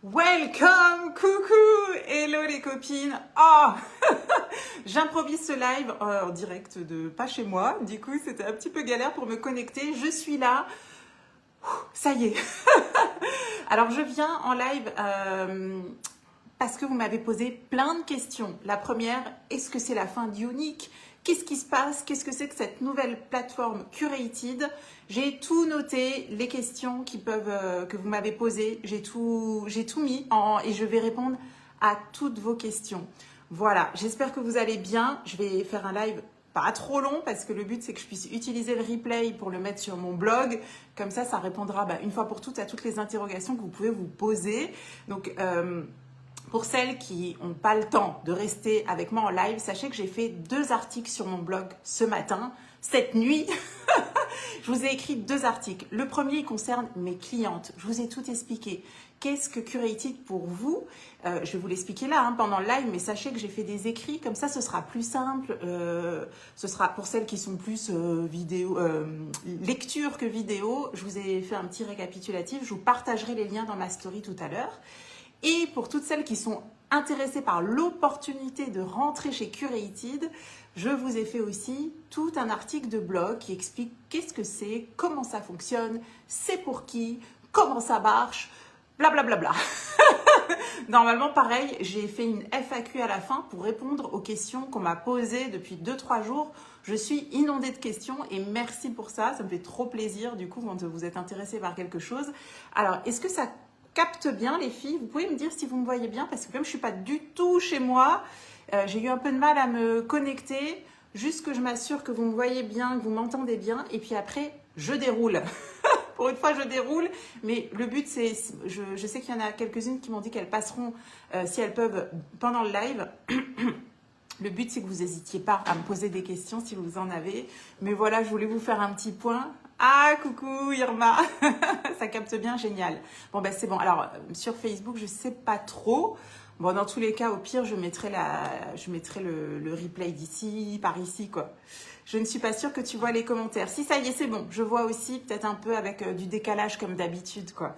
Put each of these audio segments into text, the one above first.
Welcome, coucou, hello les copines. Oh, j'improvise ce live en direct de pas chez moi. Du coup, c'était un petit peu galère pour me connecter. Je suis là. Ça y est. Alors, je viens en live parce que vous m'avez posé plein de questions. La première, est-ce que c'est la fin d'Unique ? Qu'est-ce qui se passe? Qu'est-ce que c'est que cette nouvelle plateforme Curated? J'ai tout noté, les questions que vous m'avez posées. J'ai tout mis et je vais répondre à toutes vos questions. Voilà, j'espère que vous allez bien. Je vais faire un live pas trop long parce que le but c'est que je puisse utiliser le replay pour le mettre sur mon blog. Comme ça répondra une fois pour toutes à toutes les interrogations que vous pouvez vous poser. Donc, pour celles qui n'ont pas le temps de rester avec moi en live, sachez que j'ai fait 2 articles sur mon blog ce matin, cette nuit. Je vous ai écrit 2 articles. Le premier, il concerne mes clientes. Je vous ai tout expliqué. Qu'est-ce que Curated pour vous? Je vais vous l'expliquer là pendant le live, mais sachez que j'ai fait des écrits. Comme ça, ce sera plus simple. Ce sera pour celles qui sont plus lecture que vidéo. Je vous ai fait un petit récapitulatif. Je vous partagerai les liens dans ma story tout à l'heure. Et pour toutes celles qui sont intéressées par l'opportunité de rentrer chez Curated, je vous ai fait aussi tout un article de blog qui explique qu'est-ce que c'est, comment ça fonctionne, c'est pour qui, comment ça marche, blablabla. Normalement, pareil, j'ai fait une FAQ à la fin pour répondre aux questions qu'on m'a posées depuis 2-3 jours. Je suis inondée de questions et merci pour ça. Ça me fait trop plaisir du coup quand vous êtes intéressés par quelque chose. Alors, est-ce que ça capte bien les filles? Vous pouvez me dire si vous me voyez bien parce que comme je ne suis pas du tout chez moi, j'ai eu un peu de mal à me connecter. Juste que je m'assure que vous me voyez bien, que vous m'entendez bien et puis après, je déroule. Pour une fois, je déroule, mais le but, c'est, je sais qu'il y en a quelques-unes qui m'ont dit qu'elles passeront, si elles peuvent, pendant le live. Le but, c'est que vous n'hésitiez pas à me poser des questions si vous en avez. Mais voilà, je voulais vous faire un petit point. Ah, coucou Irma. Ça capte bien, génial. Bon, ben c'est bon. Alors, sur Facebook, je ne sais pas trop. Bon, dans tous les cas, au pire, je mettrai le replay d'ici, par ici, quoi. Je ne suis pas sûre que tu vois les commentaires. Si, ça y est, c'est bon. Je vois aussi, peut-être un peu avec du décalage comme d'habitude, quoi.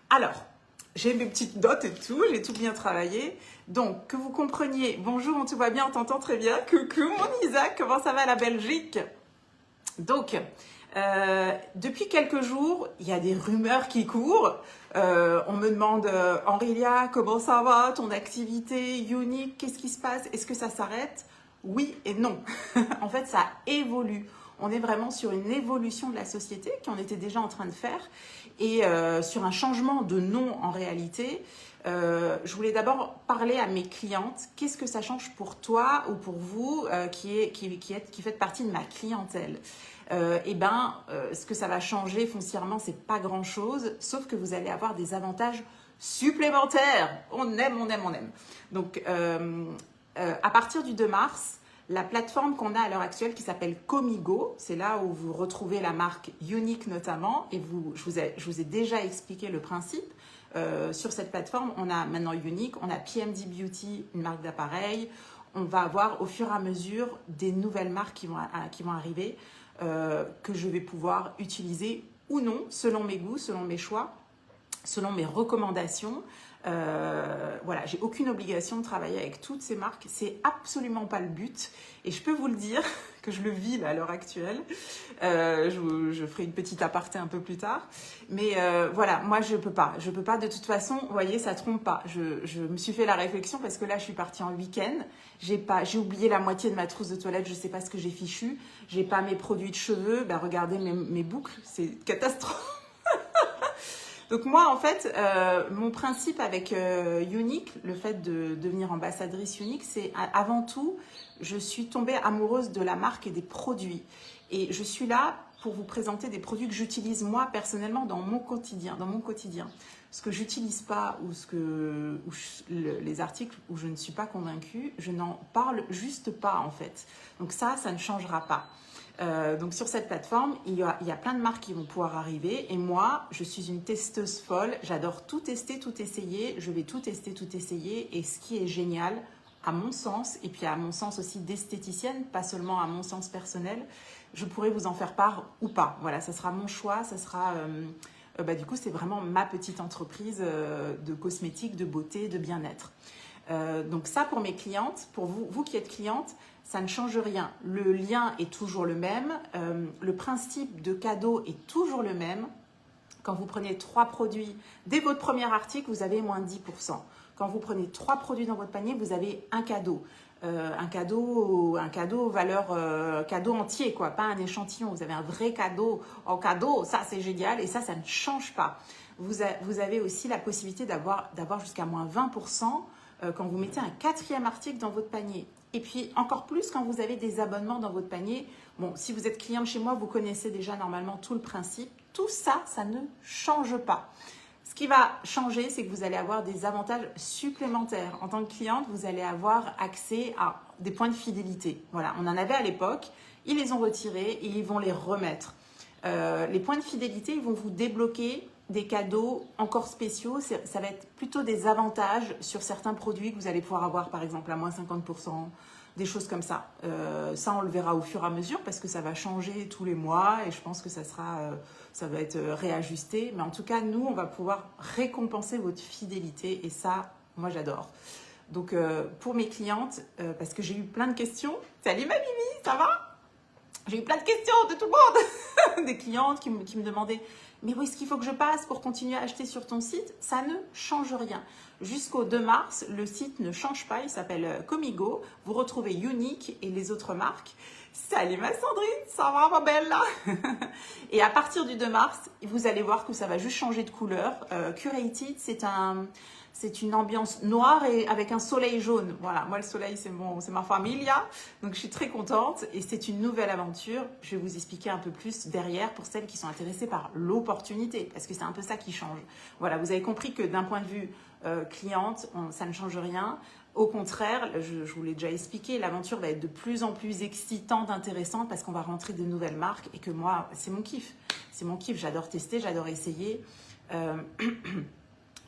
Alors, j'ai mes petites notes et tout. J'ai tout bien travaillé. Donc, que vous compreniez. Bonjour, on te voit bien, on t'entend très bien. Coucou, mon Isaac, comment ça va la Belgique? Donc, depuis quelques jours, il y a des rumeurs qui courent. On me demande, Aurélia, comment ça va, ton activité, Unique, qu'est-ce qui se passe? Est-ce que ça s'arrête? Oui et non. En fait, ça évolue. On est vraiment sur une évolution de la société qu'on était déjà en train de faire et sur un changement de nom en réalité. Je voulais d'abord parler à mes clientes. Qu'est-ce que ça change pour toi ou pour vous qui faites partie de ma clientèle? Ce que ça va changer foncièrement, c'est pas grand-chose, sauf que vous allez avoir des avantages supplémentaires. On aime, on aime, on aime. Donc, à partir du 2 mars, la plateforme qu'on a à l'heure actuelle qui s'appelle Comigo, c'est là où vous retrouvez la marque Unique notamment, et je vous ai déjà expliqué le principe. Sur cette plateforme, on a maintenant Unique, on a PMD Beauty, une marque d'appareil. On va avoir au fur et à mesure des nouvelles marques qui vont arriver que je vais pouvoir utiliser ou non, selon mes goûts, selon mes choix, selon mes recommandations. Voilà, j'ai aucune obligation de travailler avec toutes ces marques, c'est absolument pas le but et je peux vous le dire que je le vis là, à l'heure actuelle. Je ferai une petite aparté un peu plus tard, mais voilà, moi je peux pas de toute façon. Vous voyez, ça trompe pas. Je me suis fait la réflexion parce que là je suis partie en week-end, j'ai oublié la moitié de ma trousse de toilette, je sais pas ce que j'ai fichu, j'ai pas mes produits de cheveux, regardez mes boucles, c'est catastrophe. Donc moi, en fait, mon principe avec Unique, le fait de devenir ambassadrice Unique, c'est avant tout, je suis tombée amoureuse de la marque et des produits. Et je suis là pour vous présenter des produits que j'utilise moi personnellement dans mon quotidien. Ce que j'utilise pas les articles où je ne suis pas convaincue, je n'en parle juste pas en fait. Donc ça ne changera pas. Donc sur cette plateforme, il y a plein de marques qui vont pouvoir arriver et moi, je suis une testeuse folle, j'adore tout tester, tout essayer, je vais tout tester, tout essayer et ce qui est génial, à mon sens, et puis à mon sens aussi d'esthéticienne, pas seulement à mon sens personnel, je pourrais vous en faire part ou pas. Voilà, ça sera mon choix, ça sera du coup, c'est vraiment ma petite entreprise de cosmétiques, de beauté, de bien-être. Donc ça, pour mes clientes, pour vous qui êtes cliente, ça ne change rien. Le lien est toujours le même. Le principe de cadeau est toujours le même. Quand vous prenez 3 produits, dès votre premier article, vous avez moins 10%. Quand vous prenez 3 produits dans votre panier, vous avez un cadeau. Un cadeau valeur cadeau entier, quoi, pas un échantillon. Vous avez un vrai cadeau en cadeau, ça c'est génial et ça ne change pas. Vous avez aussi la possibilité d'avoir jusqu'à moins 20% quand vous mettez un 4e article dans votre panier. Et puis encore plus quand vous avez des abonnements dans votre panier. Bon, si vous êtes client chez moi, vous connaissez déjà normalement tout le principe. Tout ça, ça ne change pas. Ce qui va changer, c'est que vous allez avoir des avantages supplémentaires. En tant que cliente, vous allez avoir accès à des points de fidélité. Voilà, on en avait à l'époque, ils les ont retirés et ils vont les remettre. Les points de fidélité, ils vont vous débloquer des cadeaux encore spéciaux. Ça va être plutôt des avantages sur certains produits que vous allez pouvoir avoir, par exemple, à moins 50%, des choses comme ça. Ça, on le verra au fur et à mesure parce que ça va changer tous les mois et je pense que ça va être réajusté. Mais en tout cas, nous, on va pouvoir récompenser votre fidélité et ça, moi, j'adore. Donc, pour mes clientes, parce que j'ai eu plein de questions. Salut ma Mimi, ça va? J'ai eu plein de questions de tout le monde. Des clientes qui me demandaient « Mais où est-ce qu'il faut que je passe pour continuer à acheter sur ton site ?» Ça ne change rien. Jusqu'au 2 mars, le site ne change pas. Il s'appelle Comigo. Vous retrouvez Unique et les autres marques. Salut ma Sandrine, ça va ma belle là? Et à partir du 2 mars, vous allez voir que ça va juste changer de couleur. Curated, c'est une ambiance noire et avec un soleil jaune. Voilà, moi le soleil c'est ma familia, donc je suis très contente et c'est une nouvelle aventure. Je vais vous expliquer un peu plus derrière pour celles qui sont intéressées par l'opportunité, parce que c'est un peu ça qui change. Voilà, vous avez compris que d'un point de vue cliente, ça ne change rien. Au contraire, je vous l'ai déjà expliqué, l'aventure va être de plus en plus excitante, intéressante parce qu'on va rentrer de nouvelles marques et que moi, c'est mon kiff. C'est mon kiff, j'adore tester, j'adore essayer.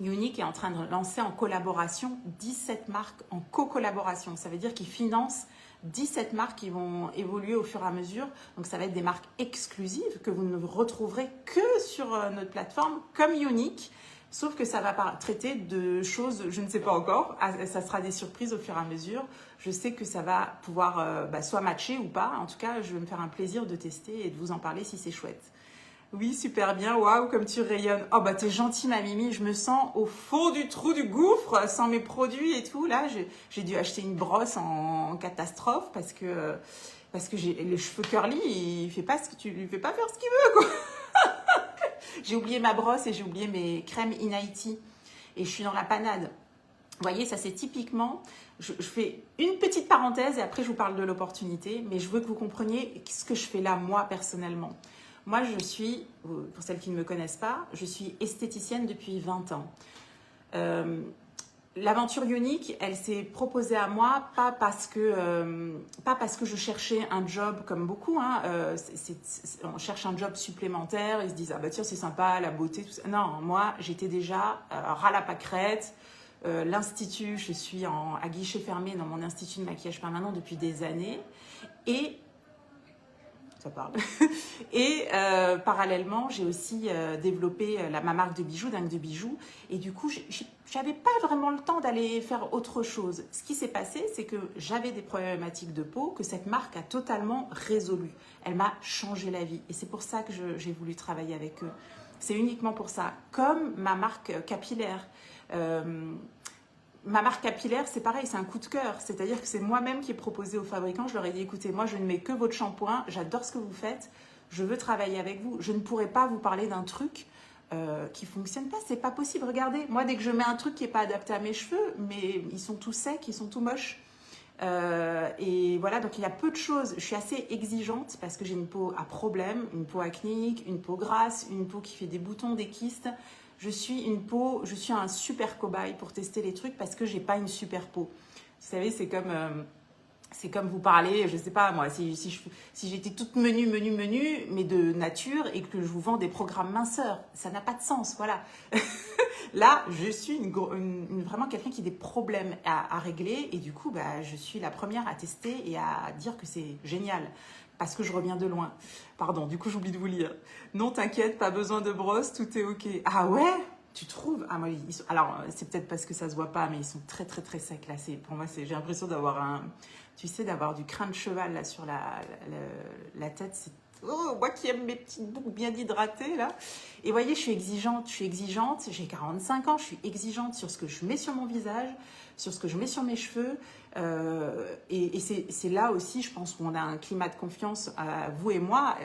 Unique est en train de lancer en collaboration 17 marques en co-collaboration. Ça veut dire qu'ils financent 17 marques qui vont évoluer au fur et à mesure. Donc, ça va être des marques exclusives que vous ne retrouverez que sur notre plateforme comme Unique. Sauf que ça va traiter de choses, je ne sais pas encore. Ça sera des surprises au fur et à mesure. Je sais que ça va pouvoir soit matcher ou pas. En tout cas, je vais me faire un plaisir de tester et de vous en parler si c'est chouette. Oui, super bien. Waouh, comme tu rayonnes. Oh, bah, t'es gentille, ma Mimi. Je me sens au fond du trou du gouffre sans mes produits et tout. Là, j'ai dû acheter une brosse en catastrophe parce que j'ai les cheveux curly. Il fait pas tu lui fais pas faire ce qu'il veut, quoi. J'ai oublié ma brosse et j'ai oublié mes crèmes Inaiti. Et je suis dans la panade. Vous voyez, ça c'est typiquement... Je fais une petite parenthèse et après je vous parle de l'opportunité. Mais je veux que vous compreniez ce que je fais là, moi, personnellement. Moi, je suis, pour celles qui ne me connaissent pas, je suis esthéticienne depuis 20 ans. L'aventure Unique, elle s'est proposée à moi, pas parce que je cherchais un job comme beaucoup. Hein, on cherche un job supplémentaire, ils se disent « Ah bah tiens, c'est sympa, la beauté, tout ça. » Non, moi, j'étais déjà ras la pâquerette. L'institut, je suis à guichet fermé dans mon institut de maquillage permanent depuis des années. Et... ça parle. Et parallèlement, j'ai aussi développé ma marque de bijoux, Dingue de bijoux. Et du coup, j'avais pas vraiment le temps d'aller faire autre chose. Ce qui s'est passé, c'est que j'avais des problématiques de peau que cette marque a totalement résolues. Elle m'a changé la vie. Et c'est pour ça que j'ai voulu travailler avec eux. C'est uniquement pour ça. Comme ma marque capillaire. Ma marque capillaire, c'est pareil, c'est un coup de cœur. C'est-à-dire que c'est moi-même qui ai proposé aux fabricants. Je leur ai dit, écoutez, moi, je ne mets que votre shampoing. J'adore ce que vous faites. Je veux travailler avec vous. Je ne pourrais pas vous parler d'un truc qui ne fonctionne pas. C'est pas possible. Regardez, moi, dès que je mets un truc qui n'est pas adapté à mes cheveux, mais ils sont tout secs, ils sont tout moches. Et voilà, donc il y a peu de choses. Je suis assez exigeante parce que j'ai une peau à problème, une peau acnéique, une peau grasse, une peau qui fait des boutons, des kystes. Je suis un super cobaye pour tester les trucs parce que j'ai pas une super peau. Vous savez, c'est comme vous parler, je sais pas moi, si j'étais toute menu, mais de nature et que je vous vends des programmes minceurs, ça n'a pas de sens, voilà. Là, je suis vraiment quelqu'un qui a des problèmes à régler et du coup, bah, je suis la première à tester et à dire que c'est génial. parce que je reviens de loin. Pardon, du coup, j'oublie de vous lire. Non, t'inquiète, pas besoin de brosse, tout est OK. Ah ouais? Tu trouves? Ah, moi, alors, c'est peut-être parce que ça se voit pas, mais ils sont très, très, très secs, là. Pour moi, j'ai l'impression d'avoir tu sais, d'avoir du crin de cheval, là, sur la tête. C'est... Oh, moi qui aime mes petites boucles bien hydratées, là. Et voyez, je suis exigeante. J'ai 45 ans, je suis exigeante sur ce que je mets sur mon visage, sur ce que je mets sur mes cheveux. Et c'est là aussi, je pense, où on a un climat de confiance, vous et moi,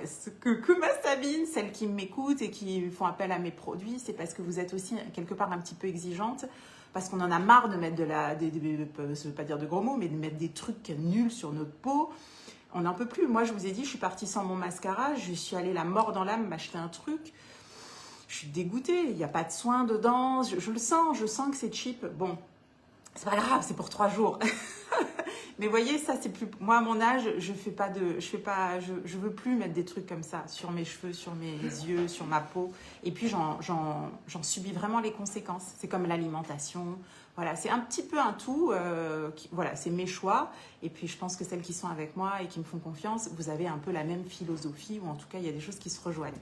que ma Sabine, celles qui m'écoutent et qui font appel à mes produits, c'est parce que vous êtes aussi quelque part un petit peu exigeante, parce qu'on en a marre de mettre je veux pas dire de gros mots, mais de mettre des trucs nuls sur notre peau. On n'en peut plus. Moi, je vous ai dit, je suis partie sans mon mascara, je suis allée la mort dans l'âme m'acheter un truc. Je suis dégoûtée, il n'y a pas de soin dedans, je le sens, je sens que c'est cheap. Bon, c'est pas grave, c'est pour 3 jours. Mais voyez, ça c'est plus... Moi, à mon âge, je veux plus mettre des trucs comme ça sur mes cheveux, sur mes yeux, sur ma peau. Et puis, j'en subis vraiment les conséquences. C'est comme l'alimentation. Voilà, c'est un petit peu un tout. Voilà, c'est mes choix. Et puis, je pense que celles qui sont avec moi et qui me font confiance, vous avez un peu la même philosophie, ou en tout cas, il y a des choses qui se rejoignent.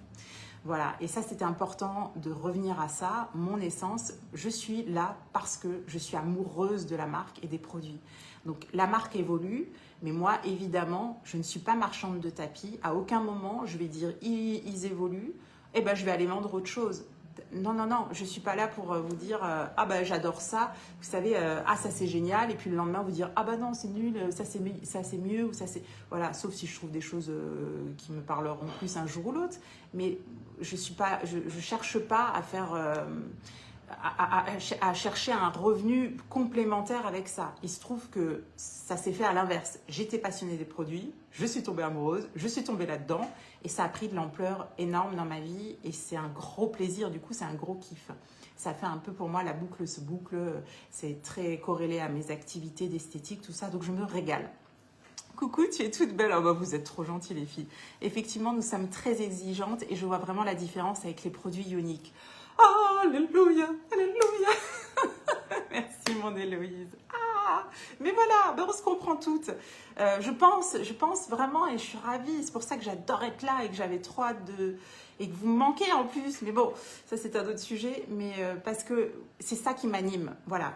Voilà, et ça c'était important de revenir à ça, mon essence, je suis là parce que je suis amoureuse de la marque et des produits. Donc la marque évolue, mais moi évidemment, je ne suis pas marchande de tapis, à aucun moment je vais dire ils évoluent, et ben je vais aller vendre autre chose. Non, non, non, je ne suis pas là pour vous dire ah ben j'adore ça, vous savez, ah ça c'est génial, et puis le lendemain vous dire ah ben non c'est nul, ça c'est mieux, ou ça c'est... Voilà, sauf si je trouve des choses qui me parleront plus un jour ou l'autre, mais je cherche pas à faire... à chercher un revenu complémentaire avec ça. Il se trouve que ça s'est fait à l'inverse. J'étais passionnée des produits, je suis tombée amoureuse, je suis tombée là-dedans et ça a pris de l'ampleur énorme dans ma vie et c'est un gros plaisir, du coup c'est un gros kiff. Ça fait un peu pour moi, la boucle se boucle, c'est très corrélé à mes activités d'esthétique, tout ça, donc je me régale. Coucou, tu es toute belle. Oh bah vous êtes trop gentilles les filles. Effectivement, nous sommes très exigeantes et je vois vraiment la différence avec les produits uniques. Alléluia, alléluia. Merci mon Héloïse. Mais voilà, ben on se comprend toutes. Je pense vraiment et je suis ravie. C'est pour ça que j'adore être là et que j'avais trop hâte et que vous me manquez en plus. Mais bon, ça c'est un autre sujet. Mais parce que c'est ça qui m'anime. Voilà,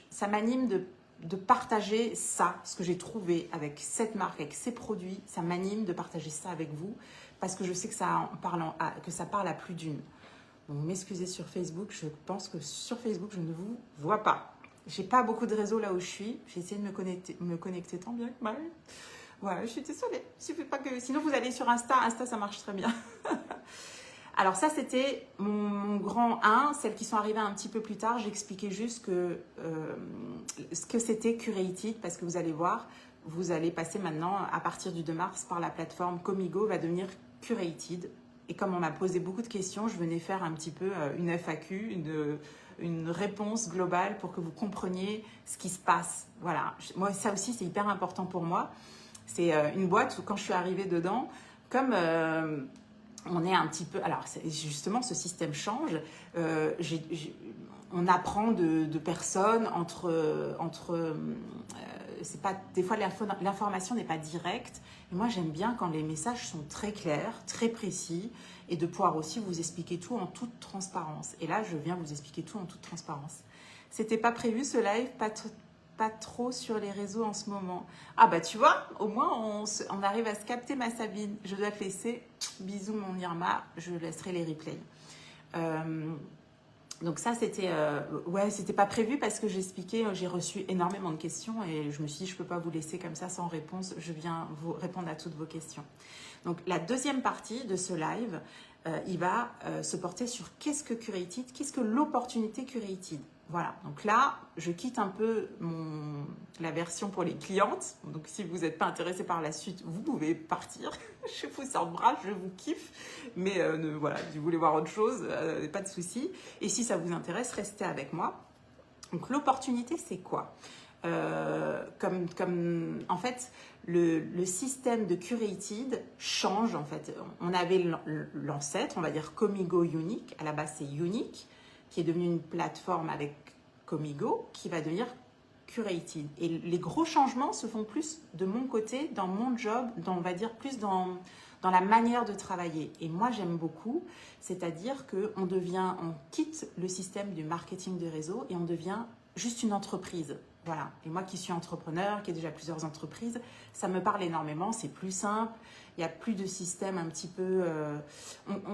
ça m'anime de partager ça, ce que j'ai trouvé avec cette marque, avec ces produits. Ça m'anime de partager ça avec vous parce que je sais que ça parle à plus d'une. Donc, m'excusez sur Facebook, je pense que sur Facebook, je ne vous vois pas. J'ai pas beaucoup de réseaux là où je suis. J'ai essayé de me connecter tant bien que mal. Voilà, je suis désolée. Sinon, vous allez sur Insta. Insta, ça marche très bien. Alors ça, c'était mon grand 1. Celles qui sont arrivées un petit peu plus tard, j'expliquais juste ce que c'était Curated, parce que vous allez voir, vous allez passer maintenant, à partir du 2 mars, par la plateforme Comigo, va devenir Curated. Et comme on m'a posé beaucoup de questions, je venais faire un petit peu une FAQ, une réponse globale pour que vous compreniez ce qui se passe. Voilà, moi ça aussi c'est hyper important pour moi. C'est une boîte où quand je suis arrivée dedans, comme on est un petit peu... Alors justement ce système change, on apprend de personnes c'est pas, des fois l'information n'est pas directe et moi j'aime bien quand les messages sont très clairs, très précis et de pouvoir aussi vous expliquer tout en toute transparence. Et là je viens vous expliquer tout en toute transparence. C'était pas prévu ce live, pas trop sur les réseaux en ce moment. Ah bah tu vois, au moins on arrive à se capter ma Sabine. Je dois te laisser. Bisous mon Irma, je laisserai les replays. Donc ça, c'était c'était pas prévu parce que j'expliquais, j'ai reçu énormément de questions et je me suis dit, je peux pas vous laisser comme ça sans réponse, je viens vous répondre à toutes vos questions. Donc la deuxième partie de ce live, il va se porter sur qu'est-ce que Curated, qu'est-ce que l'opportunité Curated. Voilà, donc là, je quitte un peu la version pour les clientes. Donc, si vous n'êtes pas intéressé par la suite, vous pouvez partir. Je vous embrasse, je vous kiffe. Mais voilà, si vous voulez voir autre chose, pas de souci. Et si ça vous intéresse, restez avec moi. Donc, l'opportunité, c'est quoi ? En fait, le système de Curated change. En fait, on avait l'ancêtre, on va dire Comigo Unique. À la base, c'est Unique, qui est devenu une plateforme avec Comigo, qui va devenir curated. Et les gros changements se font plus de mon côté, dans mon job, on va dire plus dans la manière de travailler. Et moi, j'aime beaucoup, c'est-à-dire qu'on quitte le système du marketing de réseau et on devient juste une entreprise. Voilà. Et moi qui suis entrepreneur, qui ai déjà plusieurs entreprises, ça me parle énormément, c'est plus simple, il n'y a plus de système un petit peu...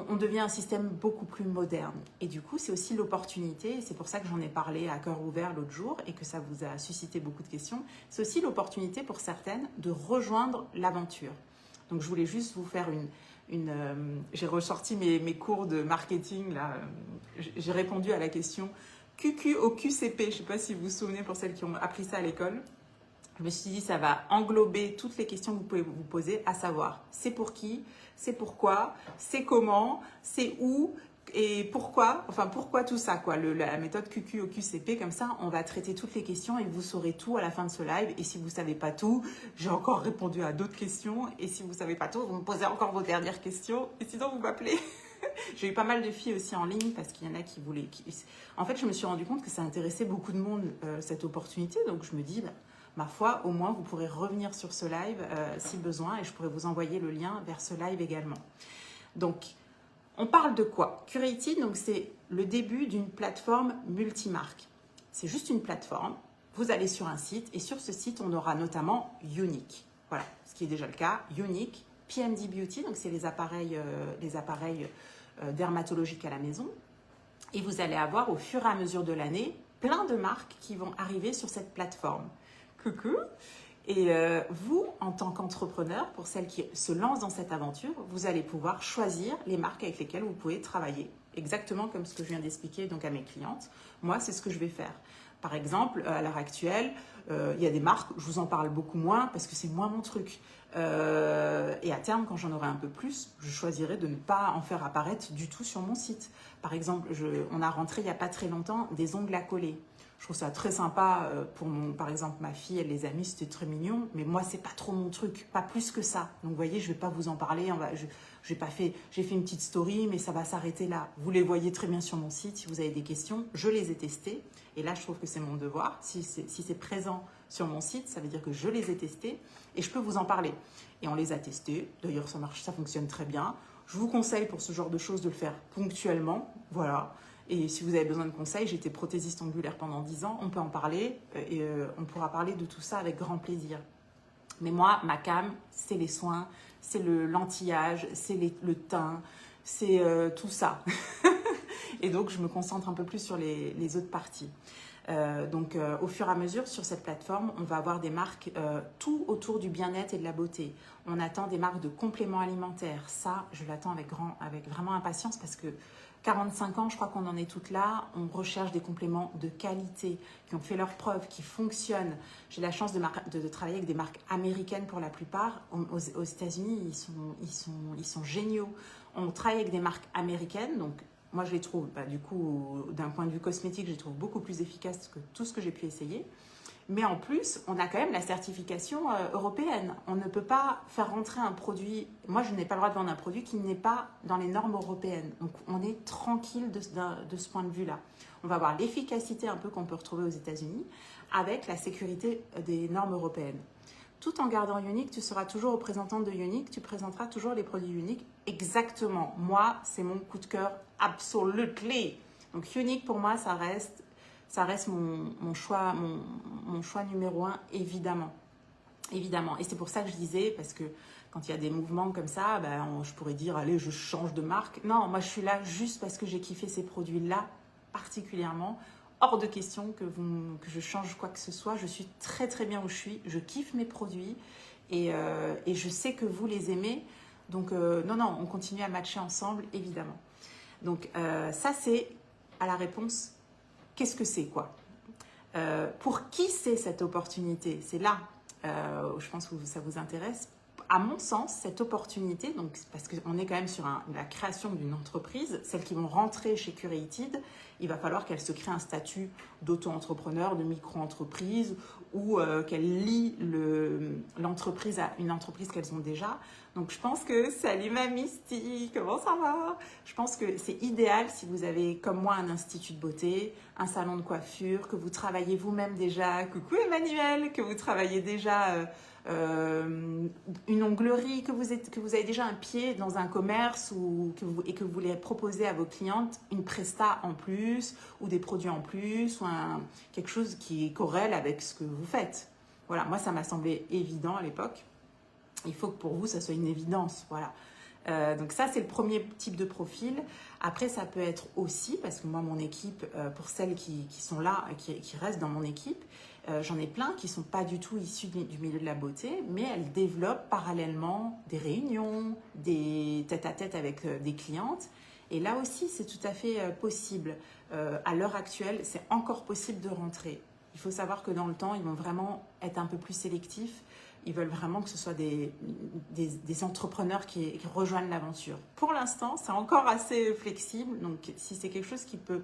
on devient un système beaucoup plus moderne. Et du coup, c'est aussi l'opportunité, et c'est pour ça que j'en ai parlé à cœur ouvert l'autre jour et que ça vous a suscité beaucoup de questions, c'est aussi l'opportunité pour certaines de rejoindre l'aventure. Donc, je voulais juste vous faire j'ai ressorti mes cours de marketing, là. J'ai répondu à la question QQ au QCP. Je ne sais pas si vous vous souvenez pour celles qui ont appris ça à l'école. Je me suis dit, ça va englober toutes les questions que vous pouvez vous poser, à savoir, c'est pour qui, c'est pourquoi, c'est comment, c'est où et pourquoi, enfin pourquoi tout ça, quoi. La méthode QQ au QCP, comme ça, on va traiter toutes les questions et vous saurez tout à la fin de ce live. Et si vous ne savez pas tout, j'ai encore répondu à d'autres questions. Et si vous ne savez pas tout, vous me posez encore vos dernières questions. Et sinon, vous m'appelez. J'ai eu pas mal de filles aussi en ligne parce qu'il y en a qui voulaient... En fait, je me suis rendu compte que ça intéressait beaucoup de monde, cette opportunité. Donc, je me dis... ma foi, au moins, vous pourrez revenir sur ce live si besoin et je pourrai vous envoyer le lien vers ce live également. Donc, on parle de quoi? Curated, donc c'est le début d'une plateforme multimarque. C'est juste une plateforme. Vous allez sur un site et sur ce site, on aura notamment Younique. Voilà, ce qui est déjà le cas. Younique, PMD Beauty, donc c'est les appareils dermatologiques à la maison. Et vous allez avoir au fur et à mesure de l'année plein de marques qui vont arriver sur cette plateforme. Coucou. Et vous, en tant qu'entrepreneur, pour celles qui se lancent dans cette aventure, vous allez pouvoir choisir les marques avec lesquelles vous pouvez travailler. Exactement comme ce que je viens d'expliquer donc à mes clientes. Moi, c'est ce que je vais faire. Par exemple, à l'heure actuelle, il y a des marques, je vous en parle beaucoup moins parce que c'est moins mon truc. Et à terme, quand j'en aurai un peu plus, je choisirai de ne pas en faire apparaître du tout sur mon site. Par exemple, on a rentré il n'y a pas très longtemps des ongles à coller. Je trouve ça très sympa par exemple, ma fille, elle les a mis, c'était très mignon. Mais moi, c'est pas trop mon truc, pas plus que ça. Donc, vous voyez, je vais pas vous en parler. J'ai fait une petite story, mais ça va s'arrêter là. Vous les voyez très bien sur mon site. Si vous avez des questions, je les ai testés. Et là, je trouve que c'est mon devoir. Si c'est présent sur mon site, ça veut dire que je les ai testés et je peux vous en parler. Et on les a testés. D'ailleurs, ça marche, ça fonctionne très bien. Je vous conseille pour ce genre de choses de le faire ponctuellement. Voilà. Et si vous avez besoin de conseils, j'étais prothésiste ongulaire pendant 10 ans, on peut en parler et on pourra parler de tout ça avec grand plaisir. Mais moi, ma cam, c'est les soins, c'est l'anti-âge, c'est le teint, c'est tout ça. Et donc, je me concentre un peu plus sur les autres parties. Donc, au fur et à mesure, sur cette plateforme, on va avoir des marques tout autour du bien-être et de la beauté. On attend des marques de compléments alimentaires. Ça, je l'attends avec vraiment impatience parce que 45 ans, je crois qu'on en est toutes là. On recherche des compléments de qualité, qui ont fait leurs preuves, qui fonctionnent. J'ai la chance de travailler avec des marques américaines pour la plupart. Aux États-Unis, ils sont géniaux. On travaille avec des marques américaines, donc moi je les trouve, du coup, d'un point de vue cosmétique, je les trouve beaucoup plus efficaces que tout ce que j'ai pu essayer. Mais en plus, on a quand même la certification européenne. On ne peut pas faire rentrer un produit... Moi, je n'ai pas le droit de vendre un produit qui n'est pas dans les normes européennes. Donc, on est tranquille de ce point de vue-là. On va avoir l'efficacité un peu qu'on peut retrouver aux États-Unis avec la sécurité des normes européennes. Tout en gardant Younique, tu seras toujours représentante de Younique. Tu présenteras toujours les produits Younique. Exactement. Moi, c'est mon coup de cœur absolument. Donc, Younique, pour moi, ça reste mon choix numéro 1, évidemment. Évidemment. Et c'est pour ça que je disais, parce que quand il y a des mouvements comme ça, je pourrais dire, allez, je change de marque. Non, moi, je suis là juste parce que j'ai kiffé ces produits-là particulièrement. Hors de question que je change quoi que ce soit. Je suis très, très bien où je suis. Je kiffe mes produits et je sais que vous les aimez. Donc, non, on continue à matcher ensemble, évidemment. Donc, ça, c'est à la réponse. Qu'est-ce que c'est, quoi? Pour qui c'est cette opportunité? C'est là, je pense que ça vous intéresse. à mon sens, cette opportunité, donc, parce qu'on est quand même sur la création d'une entreprise, celles qui vont rentrer chez Curated, il va falloir qu'elles se créent un statut d'auto-entrepreneur, de micro-entreprise, ou qu'elles lient l'entreprise à une entreprise qu'elles ont déjà. Donc je pense que, salut ma Misty, comment ça va? Je pense que c'est idéal si vous avez, comme moi, un institut de beauté, un salon de coiffure, que vous travaillez vous-même déjà, coucou Emmanuel, que vous travaillez déjà une onglerie, que vous avez déjà un pied dans un commerce et que vous voulez proposer à vos clientes une presta en plus ou des produits en plus ou quelque chose qui corrèle avec ce que vous faites. Voilà, moi ça m'a semblé évident à l'époque. Il faut que pour vous ça soit une évidence, voilà. Donc ça c'est le premier type de profil. Après ça peut être aussi, parce que moi mon équipe, pour celles qui sont là, qui restent dans mon équipe, j'en ai plein qui ne sont pas du tout issus du milieu de la beauté, mais elles développent parallèlement des réunions, des tête-à-tête avec des clientes. Et là aussi, c'est tout à fait possible. À l'heure actuelle, c'est encore possible de rentrer. Il faut savoir que dans le temps, ils vont vraiment être un peu plus sélectifs. Ils veulent vraiment que ce soit des entrepreneurs qui rejoignent l'aventure. Pour l'instant, c'est encore assez flexible. Donc, si c'est quelque chose qui peut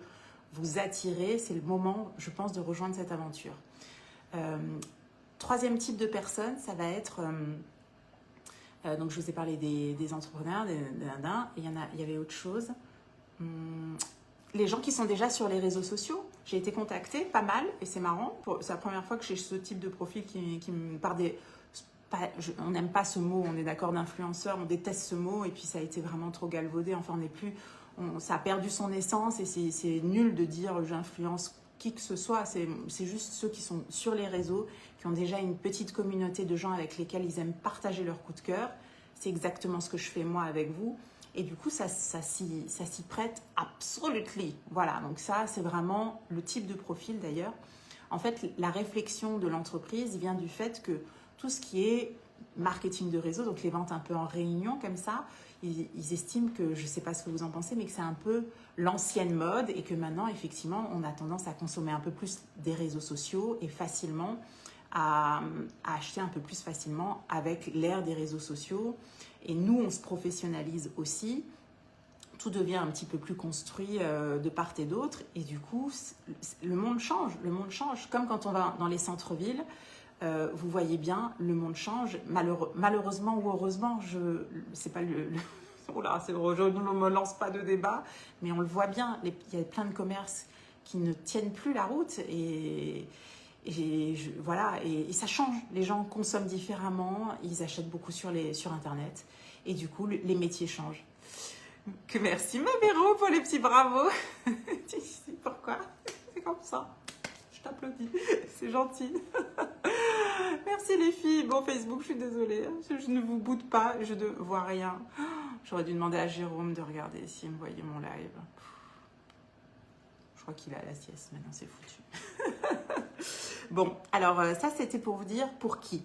vous attirer, c'est le moment, je pense, de rejoindre cette aventure. Troisième type de personnes, ça va être, donc je vous ai parlé des entrepreneurs, et il y avait autre chose. Les gens qui sont déjà sur les réseaux sociaux. J'ai été contactée pas mal, et c'est marrant, c'est la première fois que j'ai ce type de profil qui me part des... on n'aime pas ce mot, on est d'accord, d'influenceur, on déteste ce mot, et puis ça a été vraiment trop galvaudé, enfin on n'est plus... ça a perdu son essence, et c'est nul de dire j'influence qui que ce soit, c'est juste ceux qui sont sur les réseaux, qui ont déjà une petite communauté de gens avec lesquels ils aiment partager leur coup de cœur. C'est exactement ce que je fais moi avec vous. Et du coup, ça s'y prête absolument. Voilà, donc ça, c'est vraiment le type de profil d'ailleurs. En fait, la réflexion de l'entreprise vient du fait que tout ce qui est marketing de réseau, donc les ventes un peu en réunion comme ça, ils estiment que, je ne sais pas ce que vous en pensez, mais que c'est un peu l'ancienne mode et que maintenant, effectivement, on a tendance à consommer un peu plus des réseaux sociaux et facilement à acheter un peu plus facilement avec l'ère des réseaux sociaux. Et nous, on se professionnalise aussi. Tout devient un petit peu plus construit de part et d'autre. Et du coup, le monde change. Le monde change. Comme quand on va dans les centres-villes, vous voyez bien, le monde change. Malheureusement ou heureusement, c'est pas oh là, je ne me lance pas de débat, mais on le voit bien. Il y a plein de commerces qui ne tiennent plus la route voilà, et ça change. Les gens consomment différemment, ils achètent beaucoup sur Internet, et du coup, les métiers changent. Que merci ma Véro pour les petits bravos. Tu sais pourquoi? C'est comme ça. Je t'applaudis, c'est gentil. Merci les filles. Bon, Facebook, je suis désolée. Je ne vous boude pas, je ne vois rien. J'aurais dû demander à Jérôme de regarder s'il me voyait mon live. Je crois qu'il a la sieste, maintenant c'est foutu. Bon, alors ça c'était pour vous dire pour qui.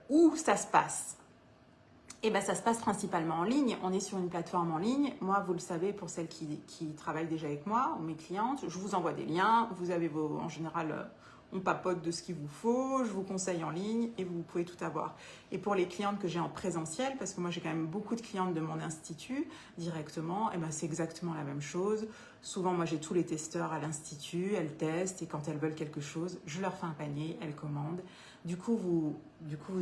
Où ça se passe? Eh bien, ça se passe principalement en ligne. On est sur une plateforme en ligne. Moi, vous le savez, pour celles qui travaillent déjà avec moi, ou mes clientes, je vous envoie des liens. Vous avez en général, on papote de ce qu'il vous faut. Je vous conseille en ligne et vous pouvez tout avoir. Et pour les clientes que j'ai en présentiel, parce que moi, j'ai quand même beaucoup de clientes de mon institut directement, eh ben, c'est exactement la même chose. Souvent, moi, j'ai tous les testeurs à l'institut. Elles testent et quand elles veulent quelque chose, je leur fais un panier, elles commandent. Du coup, vous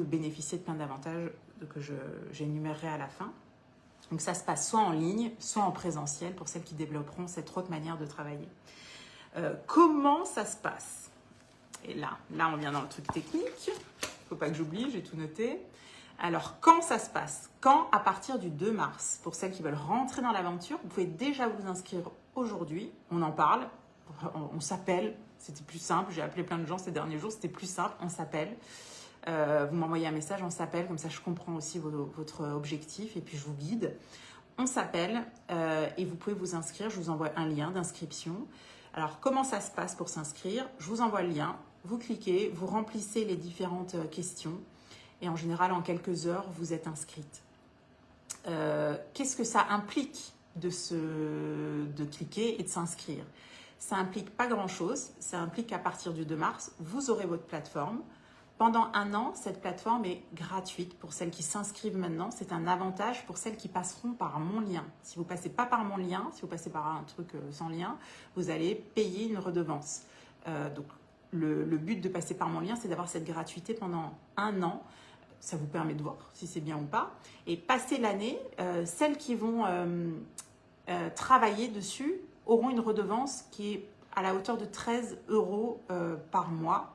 bénéficiez de plein d'avantages que j'énumérerai à la fin. Donc ça se passe soit en ligne, soit en présentiel pour celles qui développeront cette autre manière de travailler. Comment ça se passe? Et là, on vient dans le truc technique. Il ne faut pas que j'oublie, j'ai tout noté. Alors, quand ça se passe? Quand? À partir du 2 mars. Pour celles qui veulent rentrer dans l'aventure, vous pouvez déjà vous inscrire aujourd'hui. On en parle, on s'appelle. C'était plus simple. J'ai appelé plein de gens ces derniers jours. C'était plus simple, on s'appelle. Vous m'envoyez un message, on s'appelle, comme ça je comprends aussi votre objectif et puis je vous guide. On s'appelle et vous pouvez vous inscrire, je vous envoie un lien d'inscription. Alors comment ça se passe pour s'inscrire? Je vous envoie le lien, vous cliquez, vous remplissez les différentes questions et en général en quelques heures vous êtes inscrite. Qu'est-ce que ça implique de cliquer et de s'inscrire? Ça implique pas grand chose, ça implique qu'à partir du 2 mars, vous aurez votre plateforme. Pendant un an, cette plateforme est gratuite pour celles qui s'inscrivent maintenant. C'est un avantage pour celles qui passeront par mon lien. Si vous ne passez pas par mon lien, si vous passez par un truc sans lien, vous allez payer une redevance. Donc, le but de passer par mon lien, c'est d'avoir cette gratuité pendant un an. Ça vous permet de voir si c'est bien ou pas. Et passer l'année, celles qui vont travailler dessus auront une redevance qui est à la hauteur de 13 € par mois.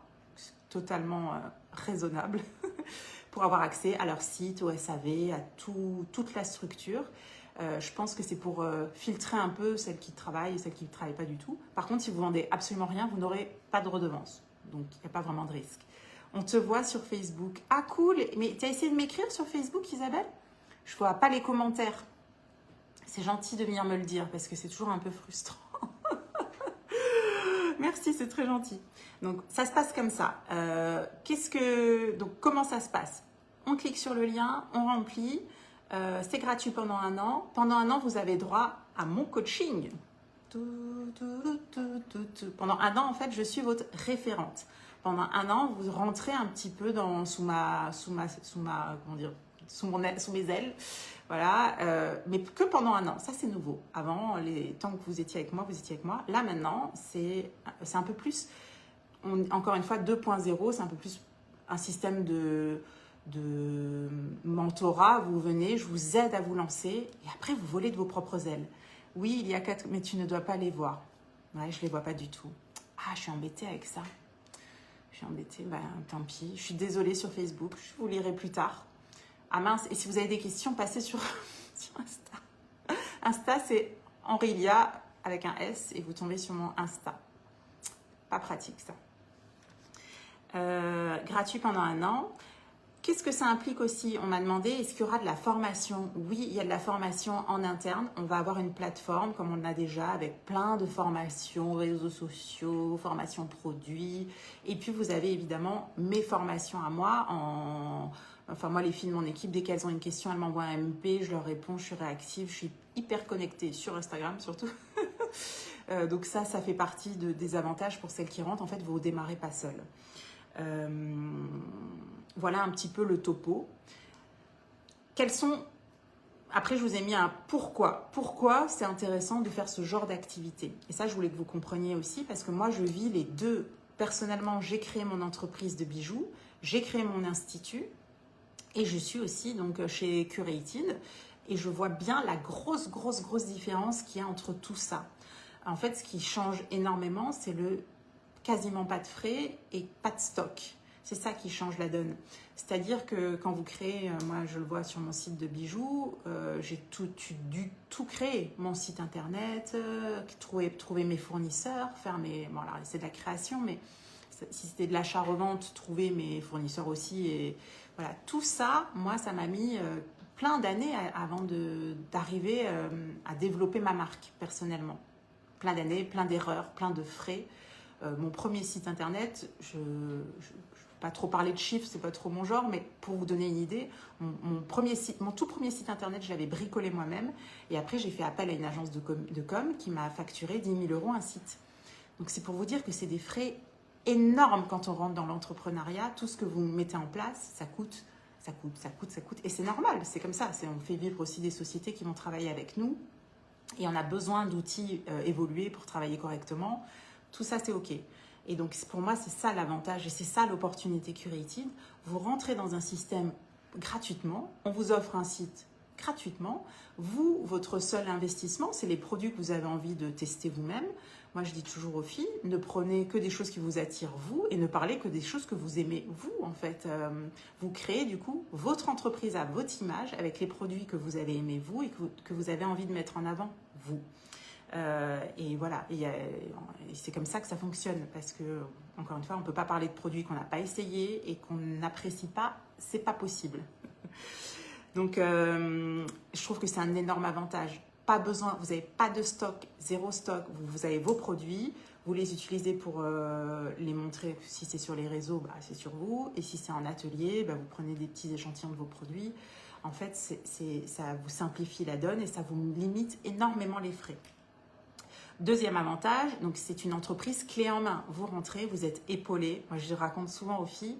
Totalement raisonnable pour avoir accès à leur site, au SAV, à toute la structure. Je pense que c'est pour filtrer un peu celles qui travaillent et celles qui ne travaillent pas du tout. Par contre, si vous vendez absolument rien, vous n'aurez pas de redevance. Donc, il n'y a pas vraiment de risque. On te voit sur Facebook. Ah, cool. Mais tu as essayé de m'écrire sur Facebook, Isabelle? Je ne vois pas les commentaires. C'est gentil de venir me le dire parce que c'est toujours un peu frustrant. Merci, c'est très gentil. Donc, ça se passe comme ça. Donc, comment ça se passe? On clique sur le lien, on remplit. C'est gratuit pendant un an. Pendant un an, vous avez droit à mon coaching. Pendant un an, en fait, je suis votre référente. Pendant un an, vous rentrez un petit peu sous mes ailes. Voilà, mais que pendant un an. Ça, c'est nouveau. Avant, tant que vous étiez avec moi, vous étiez avec moi. Là, maintenant, c'est un peu plus, encore une fois, 2.0, c'est un peu plus un système de mentorat. Vous venez, je vous aide à vous lancer et après, vous volez de vos propres ailes. Oui, il y a 4, mais tu ne dois pas les voir. Ouais, je ne les vois pas du tout. Ah, je suis embêtée avec ça. Je suis embêtée, ben, tant pis. Je suis désolée sur Facebook, je vous lirai plus tard. Ah mince, et si vous avez des questions, passez sur Insta. Insta, c'est Henrilia avec un S et vous tombez sur mon Insta. Pas pratique ça. Gratuit pendant un an. Qu'est-ce que ça implique aussi? On m'a demandé, est-ce qu'il y aura de la formation? Oui, il y a de la formation en interne. On va avoir une plateforme comme on l'a déjà avec plein de formations, réseaux sociaux, formations produits. Et puis, vous avez évidemment mes formations à moi. Enfin, moi, les filles de mon équipe, dès qu'elles ont une question, elles m'envoient un MP, je leur réponds, je suis réactive, je suis hyper connectée sur Instagram surtout. Donc ça fait partie des avantages pour celles qui rentrent. En fait, vous ne démarrez pas seul. Voilà un petit peu le topo. Après, je vous ai mis un pourquoi. Pourquoi c'est intéressant de faire ce genre d'activité? Et ça, je voulais que vous compreniez aussi parce que moi, je vis les deux. Personnellement, j'ai créé mon entreprise de bijoux, j'ai créé mon institut et je suis aussi donc chez Curated et je vois bien la grosse différence qu'il y a entre tout ça. En fait, ce qui change énormément, c'est quasiment pas de frais et pas de stock. C'est ça qui change la donne. C'est-à-dire que quand vous créez, moi je le vois sur mon site de bijoux, j'ai dû tout créer. Mon site internet, trouver mes fournisseurs, bon alors c'est de la création, mais si c'était de l'achat-revente, trouver mes fournisseurs aussi. Et voilà, tout ça, moi ça m'a mis plein d'années avant d'arriver à développer ma marque personnellement. Plein d'années, plein d'erreurs, plein de frais. Mon premier site internet, je ne vais pas trop parler de chiffres, c'est pas trop mon genre, mais pour vous donner une idée, mon tout premier site internet, je l'avais bricolé moi-même. Et après, j'ai fait appel à une agence de com qui m'a facturé 10 000 € un site. Donc, c'est pour vous dire que c'est des frais énormes quand on rentre dans l'entrepreneuriat. Tout ce que vous mettez en place, ça coûte. Et c'est normal, c'est comme ça. On fait vivre aussi des sociétés qui vont travailler avec nous. Et on a besoin d'outils évolués pour travailler correctement. Tout ça, c'est OK. Et donc, pour moi, c'est ça l'avantage et c'est ça l'opportunité Curated. Vous rentrez dans un système gratuitement. On vous offre un site gratuitement. Vous, votre seul investissement, c'est les produits que vous avez envie de tester vous-même. Moi, je dis toujours aux filles, ne prenez que des choses qui vous attirent vous et ne parlez que des choses que vous aimez vous, en fait. Vous créez, du coup, votre entreprise à votre image avec les produits que vous avez aimés vous et que vous avez envie de mettre en avant vous. Et voilà, et c'est comme ça que ça fonctionne parce que, encore une fois, on ne peut pas parler de produits qu'on n'a pas essayé et qu'on n'apprécie pas, c'est pas possible. Donc, je trouve que c'est un énorme avantage. Pas besoin, vous n'avez pas de stock, zéro stock, vous avez vos produits, vous les utilisez pour les montrer. Si c'est sur les réseaux, bah, c'est sur vous, et si c'est en atelier, bah, vous prenez des petits échantillons de vos produits. En fait, ça vous simplifie la donne et ça vous limite énormément les frais. Deuxième avantage, donc c'est une entreprise clé en main. Vous rentrez, vous êtes épaulé. Moi, je raconte souvent aux filles,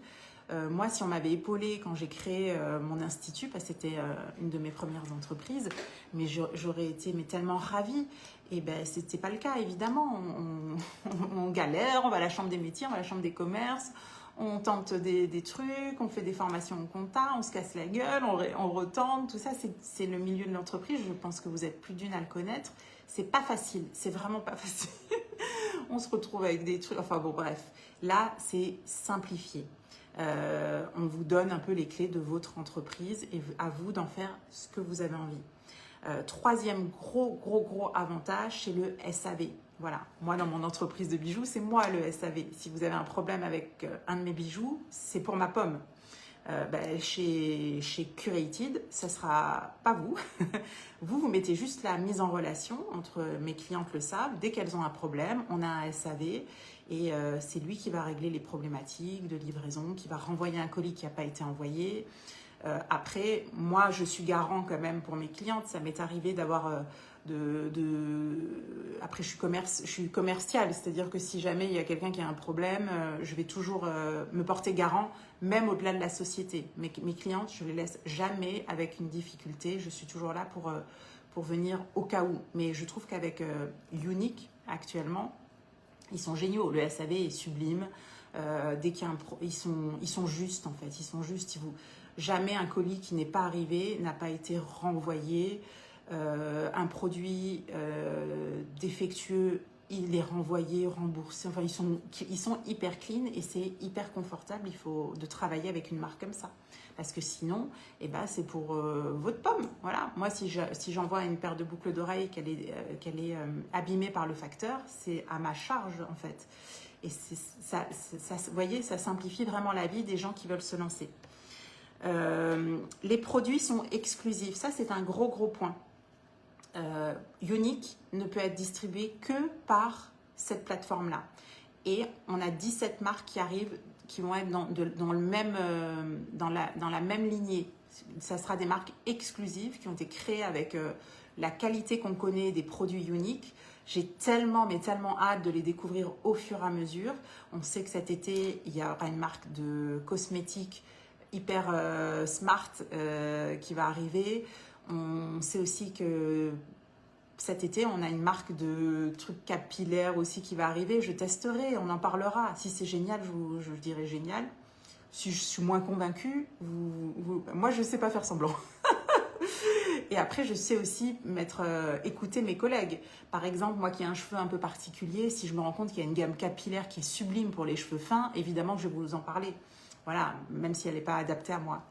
Moi, si on m'avait épaulée quand j'ai créé mon institut, parce que c'était une de mes premières entreprises, mais j'aurais été tellement ravie. Et ben, c'était pas le cas, évidemment. On galère, on va à la chambre des métiers, on va à la chambre des commerces, on tente des trucs, on fait des formations en compta, on se casse la gueule, on retente, tout ça, c'est le milieu de l'entreprise. Je pense que vous êtes plus d'une à le connaître. C'est pas facile, c'est vraiment pas facile. On se retrouve avec des trucs, enfin bon, bref. Là, c'est simplifié. On vous donne un peu les clés de votre entreprise et à vous d'en faire ce que vous avez envie. Troisième gros avantage, c'est le SAV. Voilà, moi dans mon entreprise de bijoux, c'est moi le SAV. Si vous avez un problème avec un de mes bijoux, c'est pour ma pomme. Chez Curated, ça sera pas vous. Vous mettez juste la mise en relation entre mes clientes le savent. Dès qu'elles ont un problème, on a un SAV et c'est lui qui va régler les problématiques de livraison, qui va renvoyer un colis qui n'a pas été envoyé. Après, moi, je suis garant quand même pour mes clientes. Ça m'est arrivé d'avoir Après, je suis commerciale, c'est-à-dire que si jamais il y a quelqu'un qui a un problème, je vais toujours me porter garant, même au-delà de la société. Mes clientes, je les laisse jamais avec une difficulté. Je suis toujours là pour venir au cas où. Mais je trouve qu'avec Unique, actuellement, ils sont géniaux. Le SAV est sublime. Dès qu'il y a ils sont justes, en fait. Ils sont justes. Jamais un colis qui n'est pas arrivé n'a pas été renvoyé. Un produit défectueux, il est renvoyé, remboursé. Enfin, ils sont hyper clean et c'est hyper confortable. Il faut de travailler avec une marque comme ça. Parce que sinon, c'est pour votre pomme. Voilà. Moi, si j'envoie une paire de boucles d'oreilles qu'elle est abîmée par le facteur, c'est à ma charge, en fait. Et vous voyez, ça simplifie vraiment la vie des gens qui veulent se lancer. Les produits sont exclusifs. Ça, c'est un gros point. Unique ne peut être distribué que par cette plateforme-là. Et on a 17 marques qui arrivent, qui vont être dans la même lignée. Ça sera des marques exclusives qui ont été créées avec la qualité qu'on connaît des produits uniques. J'ai tellement hâte de les découvrir au fur et à mesure. On sait que cet été, il y aura une marque de cosmétiques hyper smart qui va arriver. On sait aussi que cet été, on a une marque de trucs capillaires aussi qui va arriver. Je testerai, on en parlera. Si c'est génial, je dirai génial. Si je suis moins convaincue, moi, je ne sais pas faire semblant. Et après, je sais aussi écouter mes collègues. Par exemple, moi qui ai un cheveu un peu particulier, si je me rends compte qu'il y a une gamme capillaire qui est sublime pour les cheveux fins, évidemment que je vais vous en parler. Voilà, même si elle n'est pas adaptée à moi.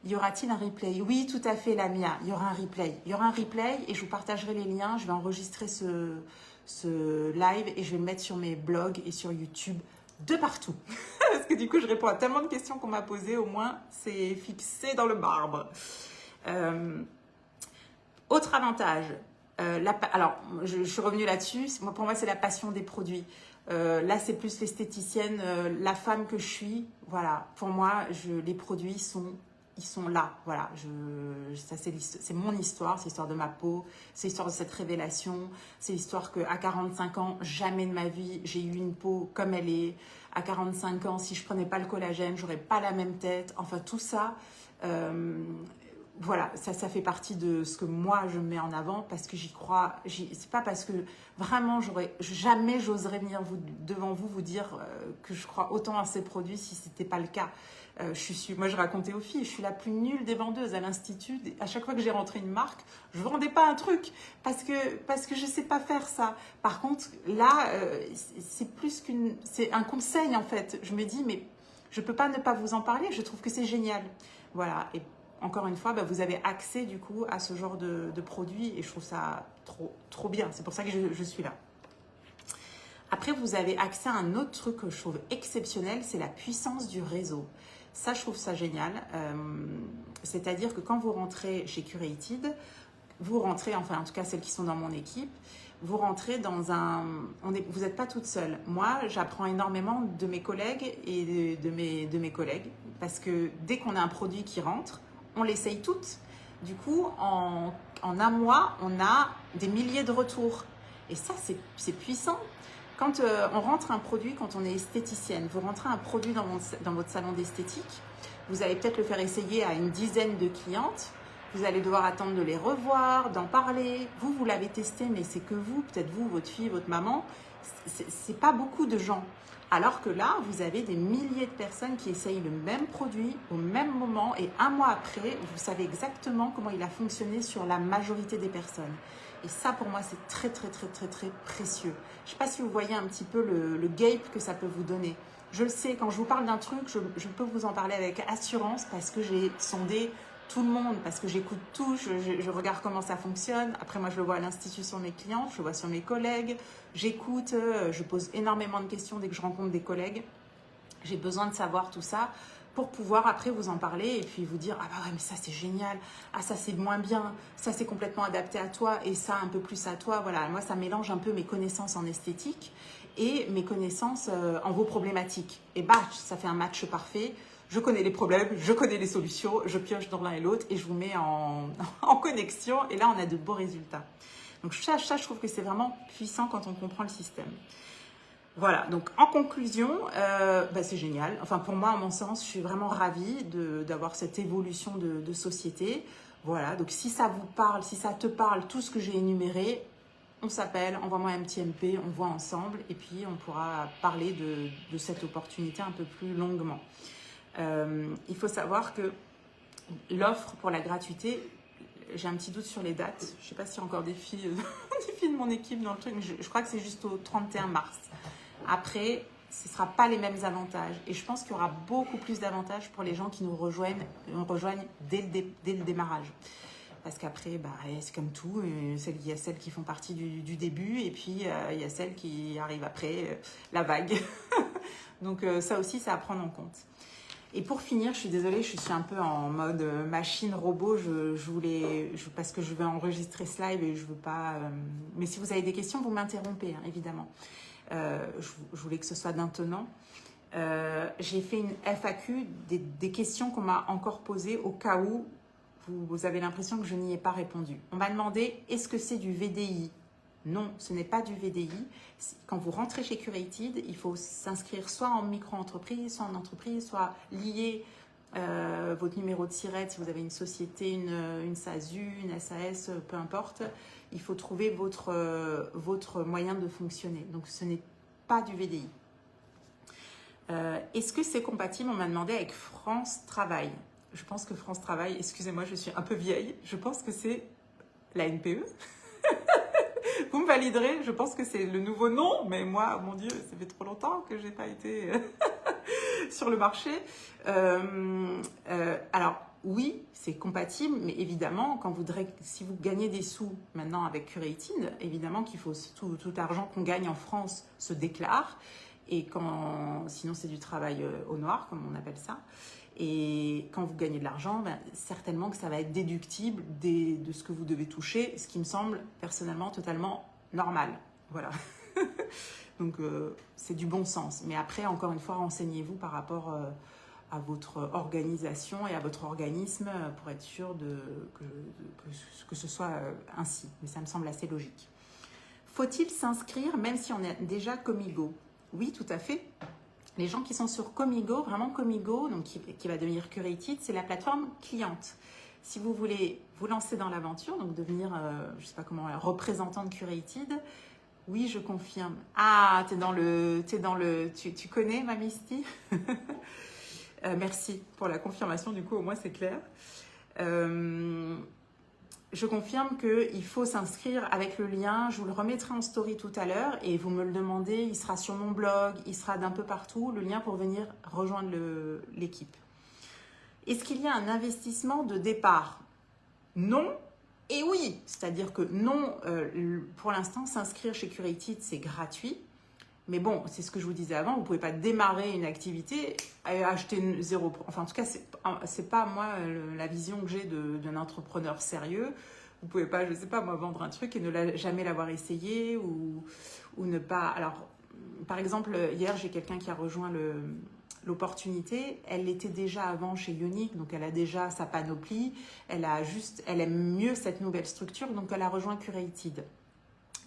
Y aura-t-il un replay? Oui, tout à fait, Lamia. Il y aura un replay. Il y aura un replay et je vous partagerai les liens. Je vais enregistrer ce live et je vais le mettre sur mes blogs et sur YouTube de partout. Parce que du coup, je réponds à tellement de questions qu'on m'a posées. Au moins, c'est fixé dans le marbre. Autre avantage. Alors, je suis revenue là-dessus. Pour moi, c'est la passion des produits. Là, c'est plus l'esthéticienne, la femme que je suis. Voilà, pour moi, les produits ils sont là. Voilà, c'est mon histoire, c'est l'histoire de ma peau, c'est l'histoire de cette révélation, c'est l'histoire qu'à 45 ans, jamais de ma vie, j'ai eu une peau comme elle est. À 45 ans, si je prenais pas le collagène, j'aurais pas la même tête. Enfin, tout ça, voilà, ça fait partie de ce que moi je mets en avant parce que j'y crois. C'est pas parce que vraiment jamais j'oserais venir devant vous dire que je crois autant à ces produits si c'était pas le cas. Moi je racontais aux filles, je suis la plus nulle des vendeuses à l'institut. À chaque fois que j'ai rentré une marque, je vendais pas un truc parce que je sais pas faire ça. Par contre là, c'est un conseil en fait. Je me dis mais je peux pas ne pas vous en parler. Je trouve que c'est génial. Voilà. Et encore une fois, vous avez accès du coup à ce genre de produits et je trouve ça trop bien. C'est pour ça que je suis là. Après, vous avez accès à un autre truc que je trouve exceptionnel, c'est la puissance du réseau. Ça, je trouve ça génial. C'est-à-dire que quand vous rentrez chez Curated, vous rentrez, enfin en tout cas celles qui sont dans mon équipe, vous rentrez dans vous n'êtes pas toute seule. Moi, j'apprends énormément de mes collègues et de mes collègues parce que dès qu'on a un produit qui rentre, on l'essaye toutes. Du coup, en un mois, on a des milliers de retours. Et ça, c'est puissant. Quand on rentre un produit, quand on est esthéticienne, vous rentrez un produit dans votre salon d'esthétique, vous allez peut-être le faire essayer à une dizaine de clientes. Vous allez devoir attendre de les revoir, d'en parler. Vous l'avez testé, mais c'est que vous, peut-être vous, votre fille, votre maman. C'est pas beaucoup de gens. Alors que là, vous avez des milliers de personnes qui essayent le même produit au même moment et un mois après, vous savez exactement comment il a fonctionné sur la majorité des personnes. Et ça, pour moi, c'est très, très, très, très, très précieux. Je ne sais pas si vous voyez un petit peu le gap que ça peut vous donner. Je le sais, quand je vous parle d'un truc, je peux vous en parler avec assurance parce que j'ai sondé tout le monde, parce que j'écoute tout, je regarde comment ça fonctionne. Après, moi, je le vois à l'institut sur mes clientes, je le vois sur mes collègues. J'écoute, je pose énormément de questions dès que je rencontre des collègues. J'ai besoin de savoir tout ça pour pouvoir après vous en parler et puis vous dire « Ah bah ouais, mais ça c'est génial, ah ça c'est moins bien, ça c'est complètement adapté à toi et ça un peu plus à toi. » Voilà, moi ça mélange un peu mes connaissances en esthétique et mes connaissances en vos problématiques. Et bah, ça fait un match parfait. Je connais les problèmes, je connais les solutions, je pioche dans l'un et l'autre et je vous mets en connexion et là on a de beaux résultats. Donc ça je trouve que c'est vraiment puissant quand on comprend le système. Voilà, donc en conclusion, c'est génial. Enfin, pour moi, à mon sens, je suis vraiment ravie d'avoir cette évolution de société. Voilà, donc si ça vous parle, si ça te parle, tout ce que j'ai énuméré, on s'appelle, envoie-moi un petit MP, on voit ensemble et puis on pourra parler de cette opportunité un peu plus longuement. Il faut savoir que l'offre pour la gratuité, j'ai un petit doute sur les dates. Je ne sais pas s'il y a encore des filles, des filles de mon équipe dans le truc, mais je crois que c'est juste au 31 mars. Après, ce ne sera pas les mêmes avantages. Et je pense qu'il y aura beaucoup plus d'avantages pour les gens qui nous rejoignent dès le démarrage. Parce qu'après, c'est comme tout. Il y a celles qui font partie du début et puis il y a celles qui arrivent après, la vague. Donc ça aussi, c'est à prendre en compte. Et pour finir, je suis désolée, je suis un peu en mode machine robot. Parce que je vais enregistrer ce live et je veux pas. Mais si vous avez des questions, vous m'interrompez, hein, évidemment. Je voulais que ce soit maintenant. J'ai fait une FAQ des questions qu'on m'a encore posées au cas où vous avez l'impression que je n'y ai pas répondu. On m'a demandé, est-ce que c'est du VDI? Non, ce n'est pas du VDI. Quand vous rentrez chez Curated, il faut s'inscrire soit en micro-entreprise, soit en entreprise, soit lier votre numéro de SIRET si vous avez une société, une SASU, une SAS, peu importe. Il faut trouver votre moyen de fonctionner. Donc, ce n'est pas du VDI. Est-ce que c'est compatible? On m'a demandé avec France Travail. Je pense que France Travail, excusez-moi, je suis un peu vieille. Je pense que c'est la NPE. Vous me validerez, je pense que c'est le nouveau nom, mais moi, mon Dieu, ça fait trop longtemps que je n'ai pas été sur le marché. Alors, oui, c'est compatible, mais évidemment, si vous gagnez des sous maintenant avec Curated, évidemment qu'il faut tout argent qu'on gagne en France se déclare, et sinon c'est du travail au noir, comme on appelle ça. Et quand vous gagnez de l'argent, certainement que ça va être déductible de ce que vous devez toucher, ce qui me semble personnellement totalement normal. Voilà. Donc, c'est du bon sens. Mais après, encore une fois, renseignez-vous par rapport à votre organisation et à votre organisme pour être sûr que ce soit ainsi. Mais ça me semble assez logique. Faut-il s'inscrire même si on est déjà Comigo? Oui, tout à fait. Les gens qui sont sur Comigo, vraiment Comigo, donc qui va devenir Curated, c'est la plateforme cliente. Si vous voulez vous lancer dans l'aventure, donc devenir, je ne sais pas comment, représentant de Curated, oui, je confirme. Ah, tu connais ma Misty? Merci pour la confirmation, du coup, au moins c'est clair. Je confirme qu'il faut s'inscrire avec le lien. Je vous le remettrai en story tout à l'heure et vous me le demandez. Il sera sur mon blog, il sera d'un peu partout. Le lien pour venir rejoindre l'équipe. Est-ce qu'il y a un investissement de départ? Non et oui. C'est-à-dire que non, pour l'instant, s'inscrire chez Curated, c'est gratuit. Mais bon, c'est ce que je vous disais avant, vous ne pouvez pas démarrer une activité et acheter zéro. Enfin, en tout cas, c'est pas moi la vision que j'ai d'un entrepreneur sérieux. Vous ne pouvez pas, je ne sais pas, moi, vendre un truc et jamais l'avoir essayé ou ne pas. Alors, par exemple, hier, j'ai quelqu'un qui a rejoint l'opportunité. Elle l'était déjà avant chez Ionic, donc elle a déjà sa panoplie. Elle aime mieux cette nouvelle structure, donc elle a rejoint Curated.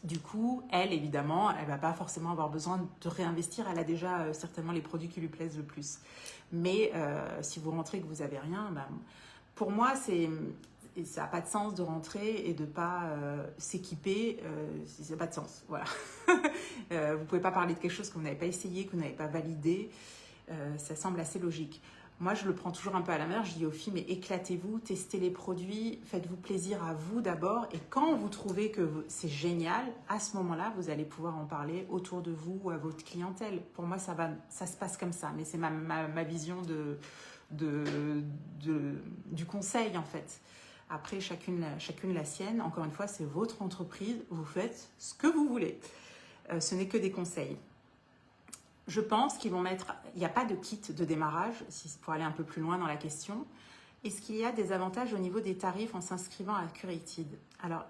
Du coup, elle, évidemment, elle va pas forcément avoir besoin de réinvestir. Elle a déjà certainement les produits qui lui plaisent le plus. Mais si vous rentrez et que vous avez rien, ben, pour moi, ça n'a pas de sens de rentrer et de ne pas s'équiper. Ça n'a pas de sens. Voilà. Vous ne pouvez pas parler de quelque chose que vous n'avez pas essayé, que vous n'avez pas validé. Ça semble assez logique. Moi, je le prends toujours un peu à la mer. Je dis aux filles, mais éclatez-vous, testez les produits, faites-vous plaisir à vous d'abord. Et quand vous trouvez que c'est génial, à ce moment-là, vous allez pouvoir en parler autour de vous ou à votre clientèle. Pour moi, ça se passe comme ça. Mais c'est ma vision du conseil, en fait. Après, chacune la sienne. Encore une fois, c'est votre entreprise. Vous faites ce que vous voulez. Ce n'est que des conseils. Je pense qu'ils vont mettre... Il n'y a pas de kit de démarrage, pour aller un peu plus loin dans la question. Est-ce qu'il y a des avantages au niveau des tarifs en s'inscrivant à Curated? Alors,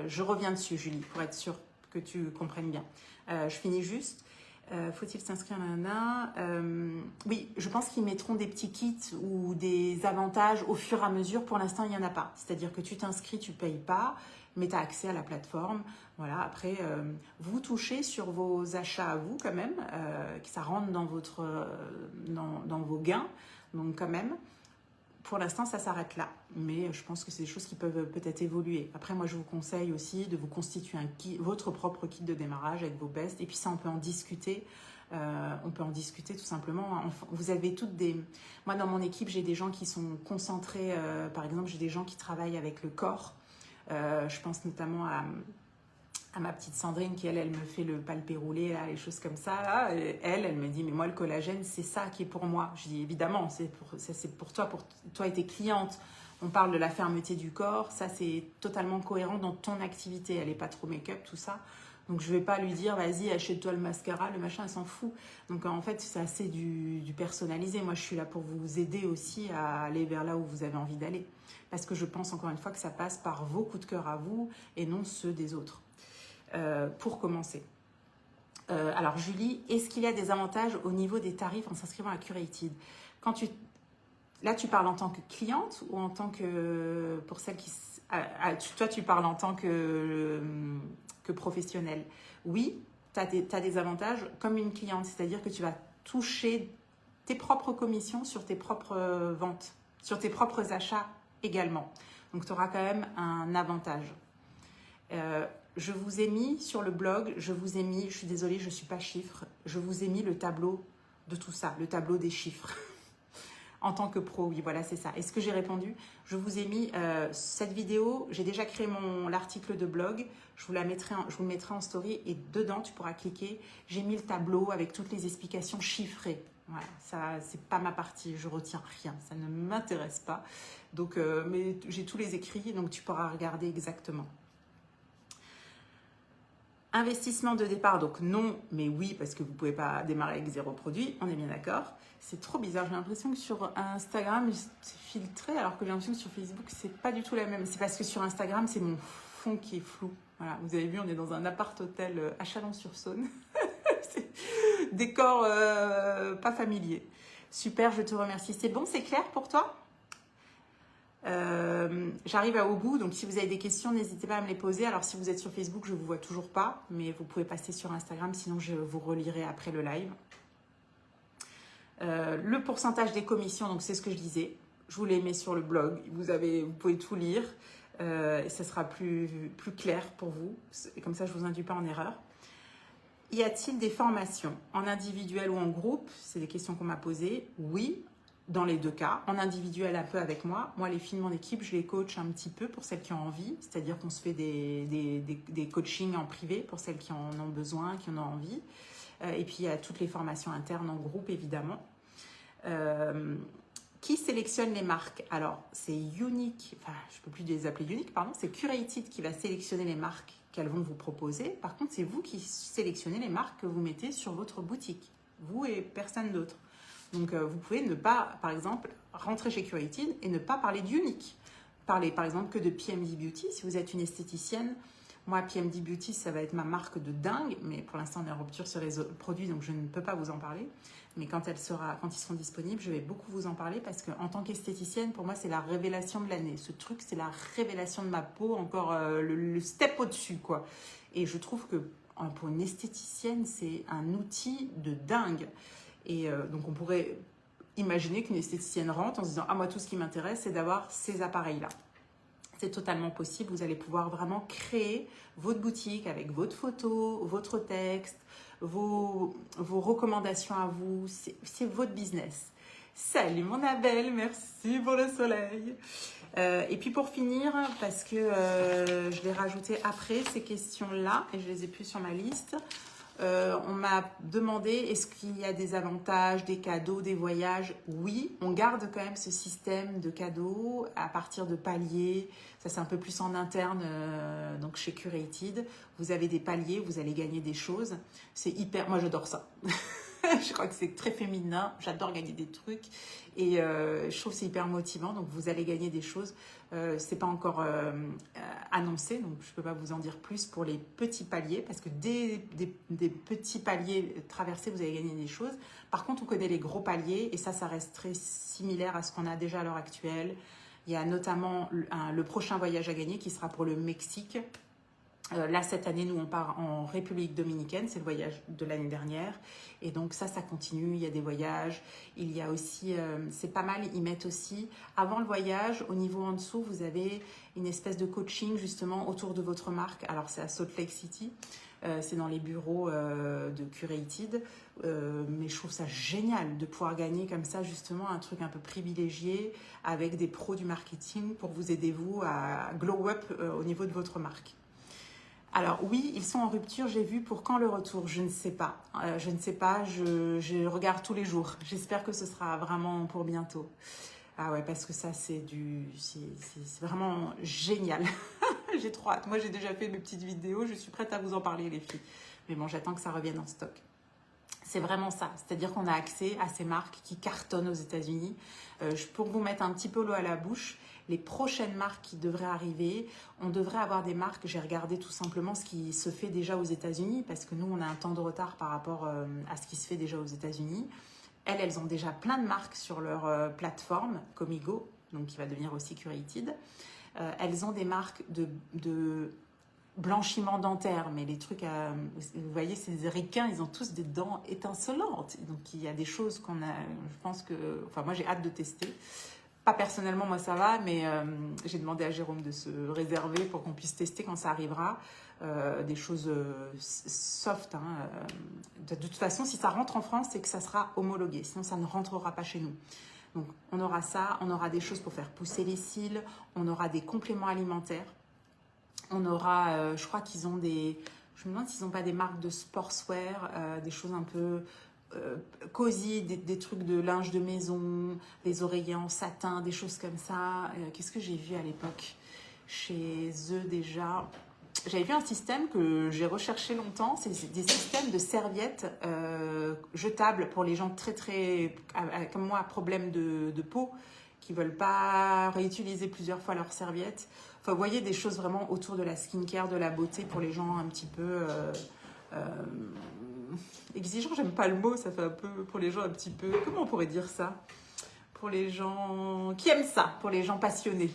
je reviens dessus, Julie, pour être sûre que tu comprennes bien. Je finis juste. Faut-il s'inscrire oui, je pense qu'ils mettront des petits kits ou des avantages au fur et à mesure. Pour l'instant, il n'y en a pas. C'est-à-dire que tu t'inscris, tu ne payes pas, mais tu as accès à la plateforme. Voilà. Après, vous touchez sur vos achats à vous quand même, que ça rentre dans vos gains. Donc quand même, pour l'instant, ça s'arrête là. Mais je pense que c'est des choses qui peuvent peut-être évoluer. Après, moi, je vous conseille aussi de vous constituer votre propre kit de démarrage avec vos bests. Et puis ça, on peut en discuter. On peut en discuter tout simplement. Vous avez toutes des... Moi, dans mon équipe, j'ai des gens qui sont concentrés. Par exemple, j'ai des gens qui travaillent avec le corps. Je pense notamment à ma petite Sandrine qui, elle me fait le palpé roulé, là, les choses comme ça. Là. Et elle me dit, mais moi, le collagène, c'est ça qui est pour moi. Je dis, évidemment, c'est pour toi et tes clientes. On parle de la fermeté du corps. Ça, c'est totalement cohérent dans ton activité. Elle n'est pas trop make-up, tout ça. Donc, je ne vais pas lui dire, vas-y, achète-toi le mascara, le machin, elle s'en fout. Donc, en fait, c'est assez du personnalisé. Moi, je suis là pour vous aider aussi à aller vers là où vous avez envie d'aller. Parce que je pense, encore une fois, que ça passe par vos coups de cœur à vous et non ceux des autres. Pour commencer. Alors Julie, est-ce qu'il y a des avantages au niveau des tarifs en s'inscrivant à Curated? Là, tu parles en tant que cliente ou en tant que... Pour celle qui... toi, tu parles en tant que professionnelle. Oui, tu as des avantages comme une cliente, c'est-à-dire que tu vas toucher tes propres commissions sur tes propres ventes, sur tes propres achats également. Donc, tu auras quand même un avantage. Je vous ai mis sur le blog, je suis désolée, je ne suis pas chiffre, je vous ai mis le tableau de tout ça, le tableau des chiffres. En tant que pro, oui, voilà, c'est ça. Est-ce que j'ai répondu? Je vous ai mis cette vidéo, j'ai déjà créé l'article de blog, je vous le mettrai en story et dedans, tu pourras cliquer. J'ai mis le tableau avec toutes les explications chiffrées. Voilà, ça, c'est pas ma partie, je retiens rien, ça ne m'intéresse pas. Donc, mais j'ai tous les écrits, donc tu pourras regarder exactement. Investissement de départ, donc non, mais oui, parce que vous ne pouvez pas démarrer avec 0 produit, on est bien d'accord. C'est trop bizarre, j'ai l'impression que sur Instagram, c'est filtré, alors que j'ai l'impression que sur Facebook, c'est pas du tout la même. C'est parce que sur Instagram, c'est mon fond qui est flou. Voilà, vous avez vu, on est dans un appart-hôtel à Chalon-sur-Saône. Décor pas familier. Super, je te remercie. C'est bon, c'est clair pour toi? J'arrive au bout, donc si vous avez des questions, n'hésitez pas à me les poser. Alors si vous êtes sur Facebook, je ne vous vois toujours pas, mais vous pouvez passer sur Instagram, sinon je vous relirai après le live. Le pourcentage des commissions, donc c'est ce que je disais, je vous les mets sur le blog, vous pouvez tout lire, et ça sera plus clair pour vous, et comme ça je ne vous induis pas en erreur. Y a-t-il des formations en individuel ou en groupe? C'est des questions qu'on m'a posées. Oui. Dans les deux cas, en individuel un peu avec moi. Moi, les filles de mon équipe, je les coach un petit peu pour celles qui ont envie. C'est-à-dire qu'on se fait des coachings en privé pour celles qui en ont besoin, qui en ont envie. Et puis, il y a toutes les formations internes en groupe, évidemment. Qui sélectionne les marques? Alors, c'est Unique, enfin, je ne peux plus les appeler Unique, pardon. C'est Curated qui va sélectionner les marques qu'elles vont vous proposer. Par contre, c'est vous qui sélectionnez les marques que vous mettez sur votre boutique. Vous et personne d'autre. Donc, vous pouvez ne pas, par exemple, rentrer chez Curated et ne pas parler d'Unique. Parler, par exemple, que de PMD Beauty. Si vous êtes une esthéticienne, Moi, PMD Beauty, ça va être ma marque de dingue, mais pour l'instant, on est en rupture sur les produits, donc je ne peux pas vous en parler. Mais quand ils seront disponibles, je vais beaucoup vous en parler parce qu'en tant qu'esthéticienne, pour moi, c'est la révélation de l'année. Ce truc, c'est la révélation de ma peau, encore le step au-dessus, quoi. Et je trouve que pour une esthéticienne, c'est un outil de dingue. Et donc, on pourrait imaginer qu'une esthéticienne rentre en se disant « Ah, moi, tout ce qui m'intéresse, c'est d'avoir ces appareils-là ». C'est totalement possible. Vous allez pouvoir vraiment créer votre boutique avec votre photo, votre texte, vos recommandations à vous. C'est votre business. Salut mon Abel, merci pour le soleil. Et puis pour finir, parce que je l'ai rajouté après ces questions-là et je les ai plus sur ma liste. On m'a demandé est-ce qu'il y a des avantages, des cadeaux, des voyages. Oui, on garde quand même ce système de cadeaux à partir de paliers. Ça, c'est un peu plus en interne, donc chez Curated. Vous avez des paliers, vous allez gagner des choses. C'est hyper... Moi, j'adore ça. Je crois que c'est très féminin. J'adore gagner des trucs. Et je trouve que c'est hyper motivant. Donc, vous allez gagner des choses. C'est pas encore annoncé, donc je peux pas vous en dire plus pour les petits paliers, parce que des petits paliers traversés, vous allez gagner des choses. Par contre, on connaît les gros paliers, et ça reste très similaire à ce qu'on a déjà à l'heure actuelle. Il y a notamment le prochain voyage à gagner qui sera pour le Mexique. Là, cette année, nous, on part en République dominicaine. C'est le voyage de l'année dernière. Et donc, ça continue. Il y a des voyages. Il y a aussi, c'est pas mal, ils mettent aussi, avant le voyage, au niveau en dessous, vous avez une espèce de coaching, justement, autour de votre marque. Alors, c'est à Salt Lake City. C'est dans les bureaux de Curated. Mais je trouve ça génial de pouvoir gagner comme ça, justement, un truc un peu privilégié avec des pros du marketing pour vous aider, vous, à glow up au niveau de votre marque. Alors oui, ils sont en rupture, j'ai vu. Pour quand le retour? Je ne sais pas. Je ne sais pas, je regarde tous les jours. J'espère que ce sera vraiment pour bientôt. Ah ouais, parce que ça, c'est vraiment génial. J'ai trop hâte. Moi, j'ai déjà fait mes petites vidéos. Je suis prête à vous en parler, les filles. Mais bon, j'attends que ça revienne en stock. C'est vraiment ça. C'est-à-dire qu'on a accès à ces marques qui cartonnent aux États-Unis. Pour vous mettre un petit peu l'eau à la bouche, les prochaines marques qui devraient arriver, on devrait avoir des marques, j'ai regardé tout simplement ce qui se fait déjà aux États-Unis, parce que nous, on a un temps de retard par rapport à ce qui se fait déjà aux États-Unis. Elles ont déjà plein de marques sur leur plateforme, Comigo, donc qui va devenir aussi Curated. Elles ont des marques de blanchiment dentaire, mais les trucs, vous voyez, ces ricains, ils ont tous des dents étincelantes. Donc, il y a des choses qu'on a, je pense que, enfin, moi, j'ai hâte de tester. Pas personnellement, moi, ça va, mais j'ai demandé à Jérôme de se réserver pour qu'on puisse tester quand ça arrivera. Des choses soft. Hein. De toute façon, si ça rentre en France, c'est que ça sera homologué. Sinon, ça ne rentrera pas chez nous. Donc, on aura ça. On aura des choses pour faire pousser les cils. On aura des compléments alimentaires. On aura, je crois qu'ils ont des... Je me demande s'ils n'ont pas des marques de sportswear, des choses un peu cosy, des trucs de linge de maison, des oreillers en satin, des choses comme ça. Qu'est-ce que j'ai vu à l'époque chez eux déjà? J'avais vu un système que j'ai recherché longtemps, c'est des systèmes de serviettes jetables pour les gens très, comme moi, à problème de peau, qui ne veulent pas réutiliser plusieurs fois leurs serviettes. Enfin, vous voyez, des choses vraiment autour de la skincare, de la beauté pour les gens un petit peu exigeants. J'aime pas le mot, ça fait un peu pour les gens un petit peu... Comment on pourrait dire ça? Pour les gens qui aiment ça, pour les gens passionnés.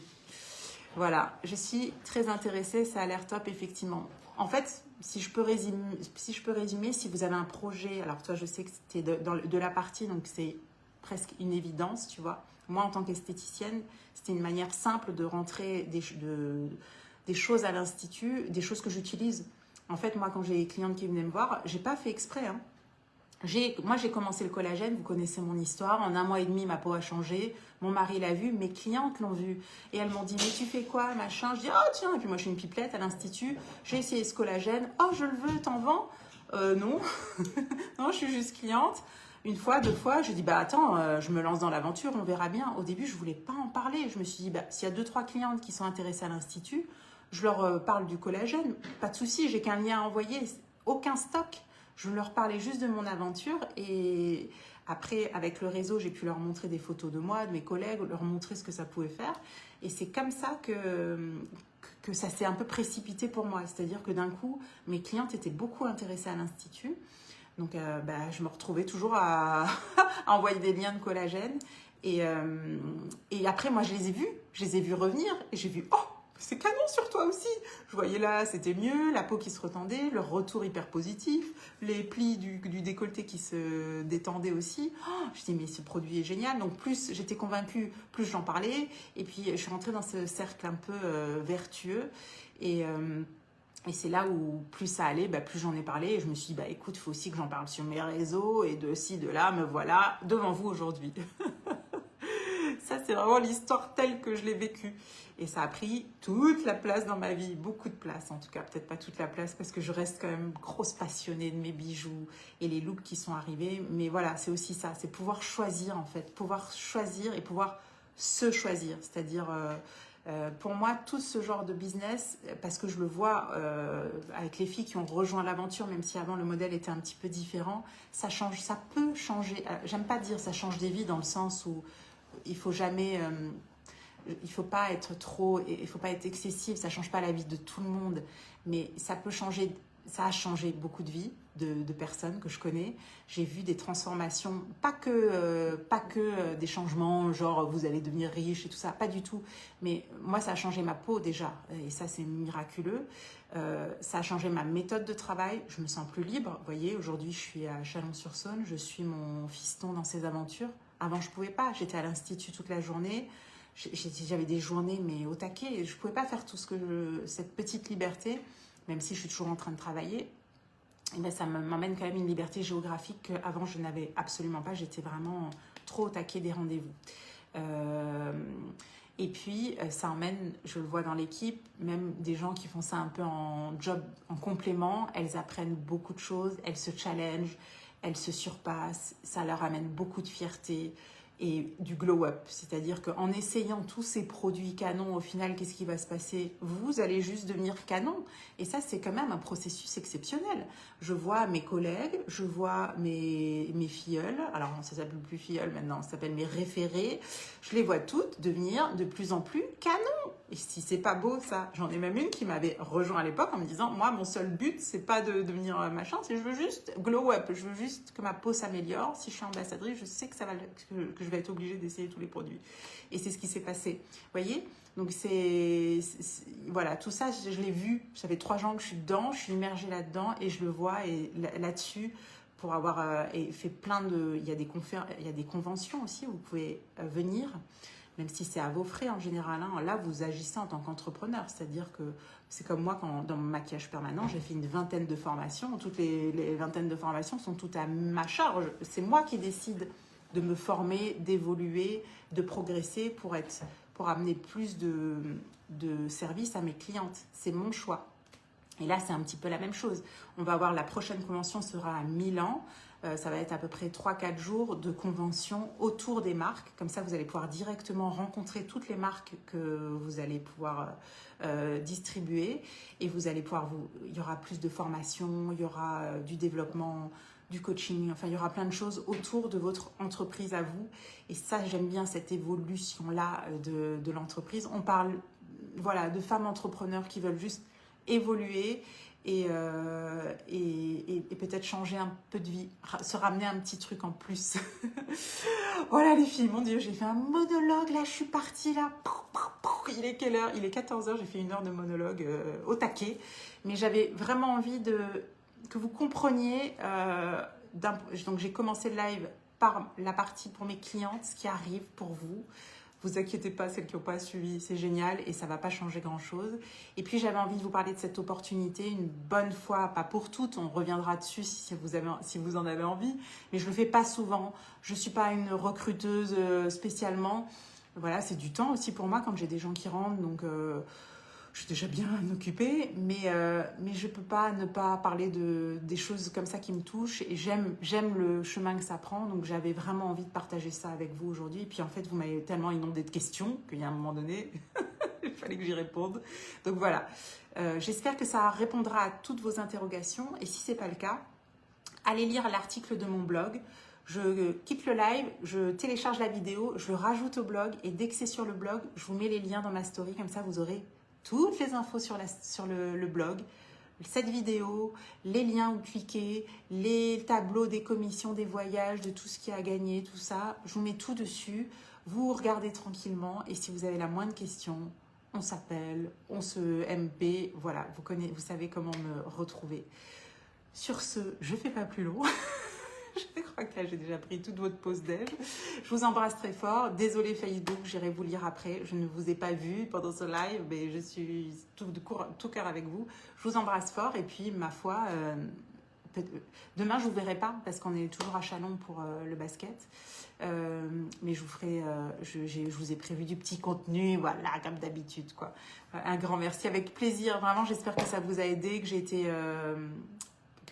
Voilà, je suis très intéressée, ça a l'air top, effectivement. En fait, si je peux résumer, si vous avez un projet, alors toi, je sais que c'était de la partie, donc c'est presque une évidence, tu vois. Moi, en tant qu'esthéticienne, c'était une manière simple de rentrer des choses à l'institut, des choses que j'utilise. En fait, moi, quand j'ai des clientes qui venaient me voir, j'ai pas fait exprès, hein. Moi, j'ai commencé le collagène, vous connaissez mon histoire. En 1 mois et demi, ma peau a changé. Mon mari l'a vu, mes clientes l'ont vu. Et elles m'ont dit, mais tu fais quoi, machin? Je dis, oh tiens, et puis moi, je suis une pipelette à l'institut. J'ai essayé ce collagène. Oh, je le veux, t'en vends? Non. Non, je suis juste cliente. 1 fois, 2 fois, je dis, bah attends, je me lance dans l'aventure, on verra bien. Au début, je voulais pas en parler. Je me suis dit, bah s'il y a 2-3 clientes qui sont intéressées à l'institut, je leur parle du collagène. Pas de souci, j'ai qu'un lien à envoyer. Aucun stock. Je leur parlais juste de mon aventure et Après, avec le réseau, j'ai pu leur montrer des photos de moi, de mes collègues, leur montrer ce que ça pouvait faire. Et c'est comme ça que ça s'est un peu précipité pour moi. C'est-à-dire que d'un coup, mes clientes étaient beaucoup intéressées à l'Institut. Donc, je me retrouvais toujours à envoyer des liens de collagène. Et après, moi, je les ai vus revenir. Et j'ai vu, oh, c'est canon sur toi aussi. Je voyais là, c'était mieux, la peau qui se retendait, leur retour hyper positif, les plis du décolleté qui se détendaient aussi. Oh, je dis, mais ce produit est génial. Donc, plus j'étais convaincue, plus j'en parlais. Et puis, je suis rentrée dans ce cercle un peu vertueux. Et c'est là où plus ça allait, plus j'en ai parlé. Et je me suis dit, écoute, il faut aussi que j'en parle sur mes réseaux. Et de ci, de là, me voilà devant vous aujourd'hui. Ça, c'est vraiment l'histoire telle que je l'ai vécue. Et ça a pris toute la place dans ma vie, beaucoup de place en tout cas, peut-être pas toute la place parce que je reste quand même grosse passionnée de mes bijoux et les looks qui sont arrivés. Mais voilà, c'est aussi ça, c'est pouvoir choisir en fait, pouvoir choisir et pouvoir se choisir. C'est-à-dire, pour moi, tout ce genre de business, parce que je le vois avec les filles qui ont rejoint l'aventure, même si avant le modèle était un petit peu différent, ça change, ça peut changer. J'aime pas dire ça change des vies dans le sens où il faut jamais... il faut pas être trop, il faut pas être excessif, ça change pas la vie de tout le monde, mais ça peut changer, ça a changé beaucoup de vies de personnes que je connais. J'ai vu des transformations, pas que des changements, genre vous allez devenir riche et tout ça, pas du tout. Mais moi, ça a changé ma peau déjà, et ça c'est miraculeux. Ça a changé ma méthode de travail, je me sens plus libre. Vous voyez, aujourd'hui je suis à Chalon-sur-Saône, je suis mon fiston dans ses aventures. Avant je pouvais pas, j'étais à l'institut toute la journée. J'avais des journées mais au taquet, je pouvais pas faire tout cette petite liberté, même si je suis toujours en train de travailler. Et ça m'emmène quand même une liberté géographique qu'avant je n'avais absolument pas. J'étais vraiment trop au taquet des rendez-vous. Et puis ça emmène, je le vois dans l'équipe, même des gens qui font ça un peu en job, en complément. Elles apprennent beaucoup de choses, elles se challengent, elles se surpassent. Ça leur amène beaucoup de fierté et du glow-up. C'est-à-dire qu'en essayant tous ces produits canons, au final, qu'est-ce qui va se passer? Vous allez juste devenir canon. Et ça, c'est quand même un processus exceptionnel. Je vois mes collègues, je vois mes filleules. Alors, ça s'appelle plus filleules maintenant, ça s'appelle mes référées. Je les vois toutes devenir de plus en plus canon. Et si c'est pas beau, ça, j'en ai même une qui m'avait rejoint à l'époque en me disant, moi, mon seul but, c'est pas de devenir machin, c'est je veux juste glow up, je veux juste que ma peau s'améliore. Si je suis ambassadrice, je sais que que je vais être obligée d'essayer tous les produits. Et c'est ce qui s'est passé. Vous voyez? Donc voilà, tout ça, je l'ai vu. Ça fait 3 ans que je suis dedans, je suis immergée là-dedans et je le vois. Et là-dessus, pour avoir fait plein de... Il y a des conventions aussi où vous pouvez venir, même si c'est à vos frais en général. Hein. Là, vous agissez en tant qu'entrepreneur. C'est-à-dire que c'est comme moi, dans mon maquillage permanent, j'ai fait une vingtaine de formations. Toutes les vingtaines de formations sont toutes à ma charge. C'est moi qui décide de me former, d'évoluer, de progresser pour amener plus de services à mes clientes. C'est mon choix. Et là, c'est un petit peu la même chose. On va voir, la prochaine convention sera à Milan. Ça va être à peu près 3-4 jours de convention autour des marques. Comme ça, vous allez pouvoir directement rencontrer toutes les marques que vous allez pouvoir distribuer. Et vous allez pouvoir il y aura plus de formation, il y aura du développement, du coaching. Enfin, il y aura plein de choses autour de votre entreprise à vous. Et ça, j'aime bien cette évolution-là de l'entreprise. On parle, voilà, de femmes entrepreneurs qui veulent juste évoluer et peut-être changer un peu de vie, se ramener un petit truc en plus. Voilà les filles, mon Dieu, j'ai fait un monologue, là je suis partie là. Il est quelle heure? Il est 14 h, j'ai fait 1 heure de monologue au taquet. Mais j'avais vraiment envie que vous compreniez, donc j'ai commencé le live par la partie pour mes clientes, ce qui arrive pour vous. Vous inquiétez pas, celles qui n'ont pas suivi, c'est génial et ça ne va pas changer grand-chose. Et puis, j'avais envie de vous parler de cette opportunité une bonne fois, pas pour toutes. On reviendra dessus si vous en avez envie. Mais je ne le fais pas souvent. Je ne suis pas une recruteuse spécialement. Voilà, c'est du temps aussi pour moi quand j'ai des gens qui rentrent. Donc, je suis déjà bien occupée, mais je ne peux pas ne pas parler des choses comme ça qui me touchent. Et j'aime le chemin que ça prend, donc j'avais vraiment envie de partager ça avec vous aujourd'hui. Et puis en fait, vous m'avez tellement inondé de questions qu'il y a un moment donné, il fallait que j'y réponde. Donc voilà, j'espère que ça répondra à toutes vos interrogations. Et si ce n'est pas le cas, allez lire l'article de mon blog. Je quitte le live, je télécharge la vidéo, je le rajoute au blog et dès que c'est sur le blog, je vous mets les liens dans ma story. Comme ça, vous aurez toutes les infos sur le blog, cette vidéo, les liens où cliquer, les tableaux des commissions, des voyages, de tout ce qu'il y a à gagner, tout ça. Je vous mets tout dessus. Vous regardez tranquillement et si vous avez la moindre question, on s'appelle, on se MP. Voilà, vous savez comment me retrouver. Sur ce, je ne fais pas plus long. Je crois que là, j'ai déjà pris toute votre pause déj. Je vous embrasse très fort. Désolée Facebook, j'irai vous lire après. Je ne vous ai pas vu pendant ce live, mais je suis tout cœur avec vous. Je vous embrasse fort et puis, ma foi, demain, je ne vous verrai pas parce qu'on est toujours à Chalon pour le basket. Mais je vous ferai, je vous ai prévu du petit contenu, voilà, comme d'habitude, quoi. Un grand merci, avec plaisir. Vraiment, j'espère que ça vous a aidé, que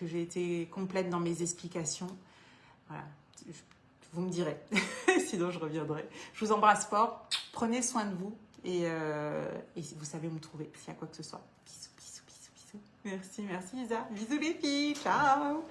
j'ai été complète dans mes explications. Voilà, vous me direz, sinon je reviendrai. Je vous embrasse fort, prenez soin de vous et vous savez où me trouver s'il y a quoi que ce soit. Bisous, bisous, bisous, bisous. Merci Isa. Bisous les filles, ciao.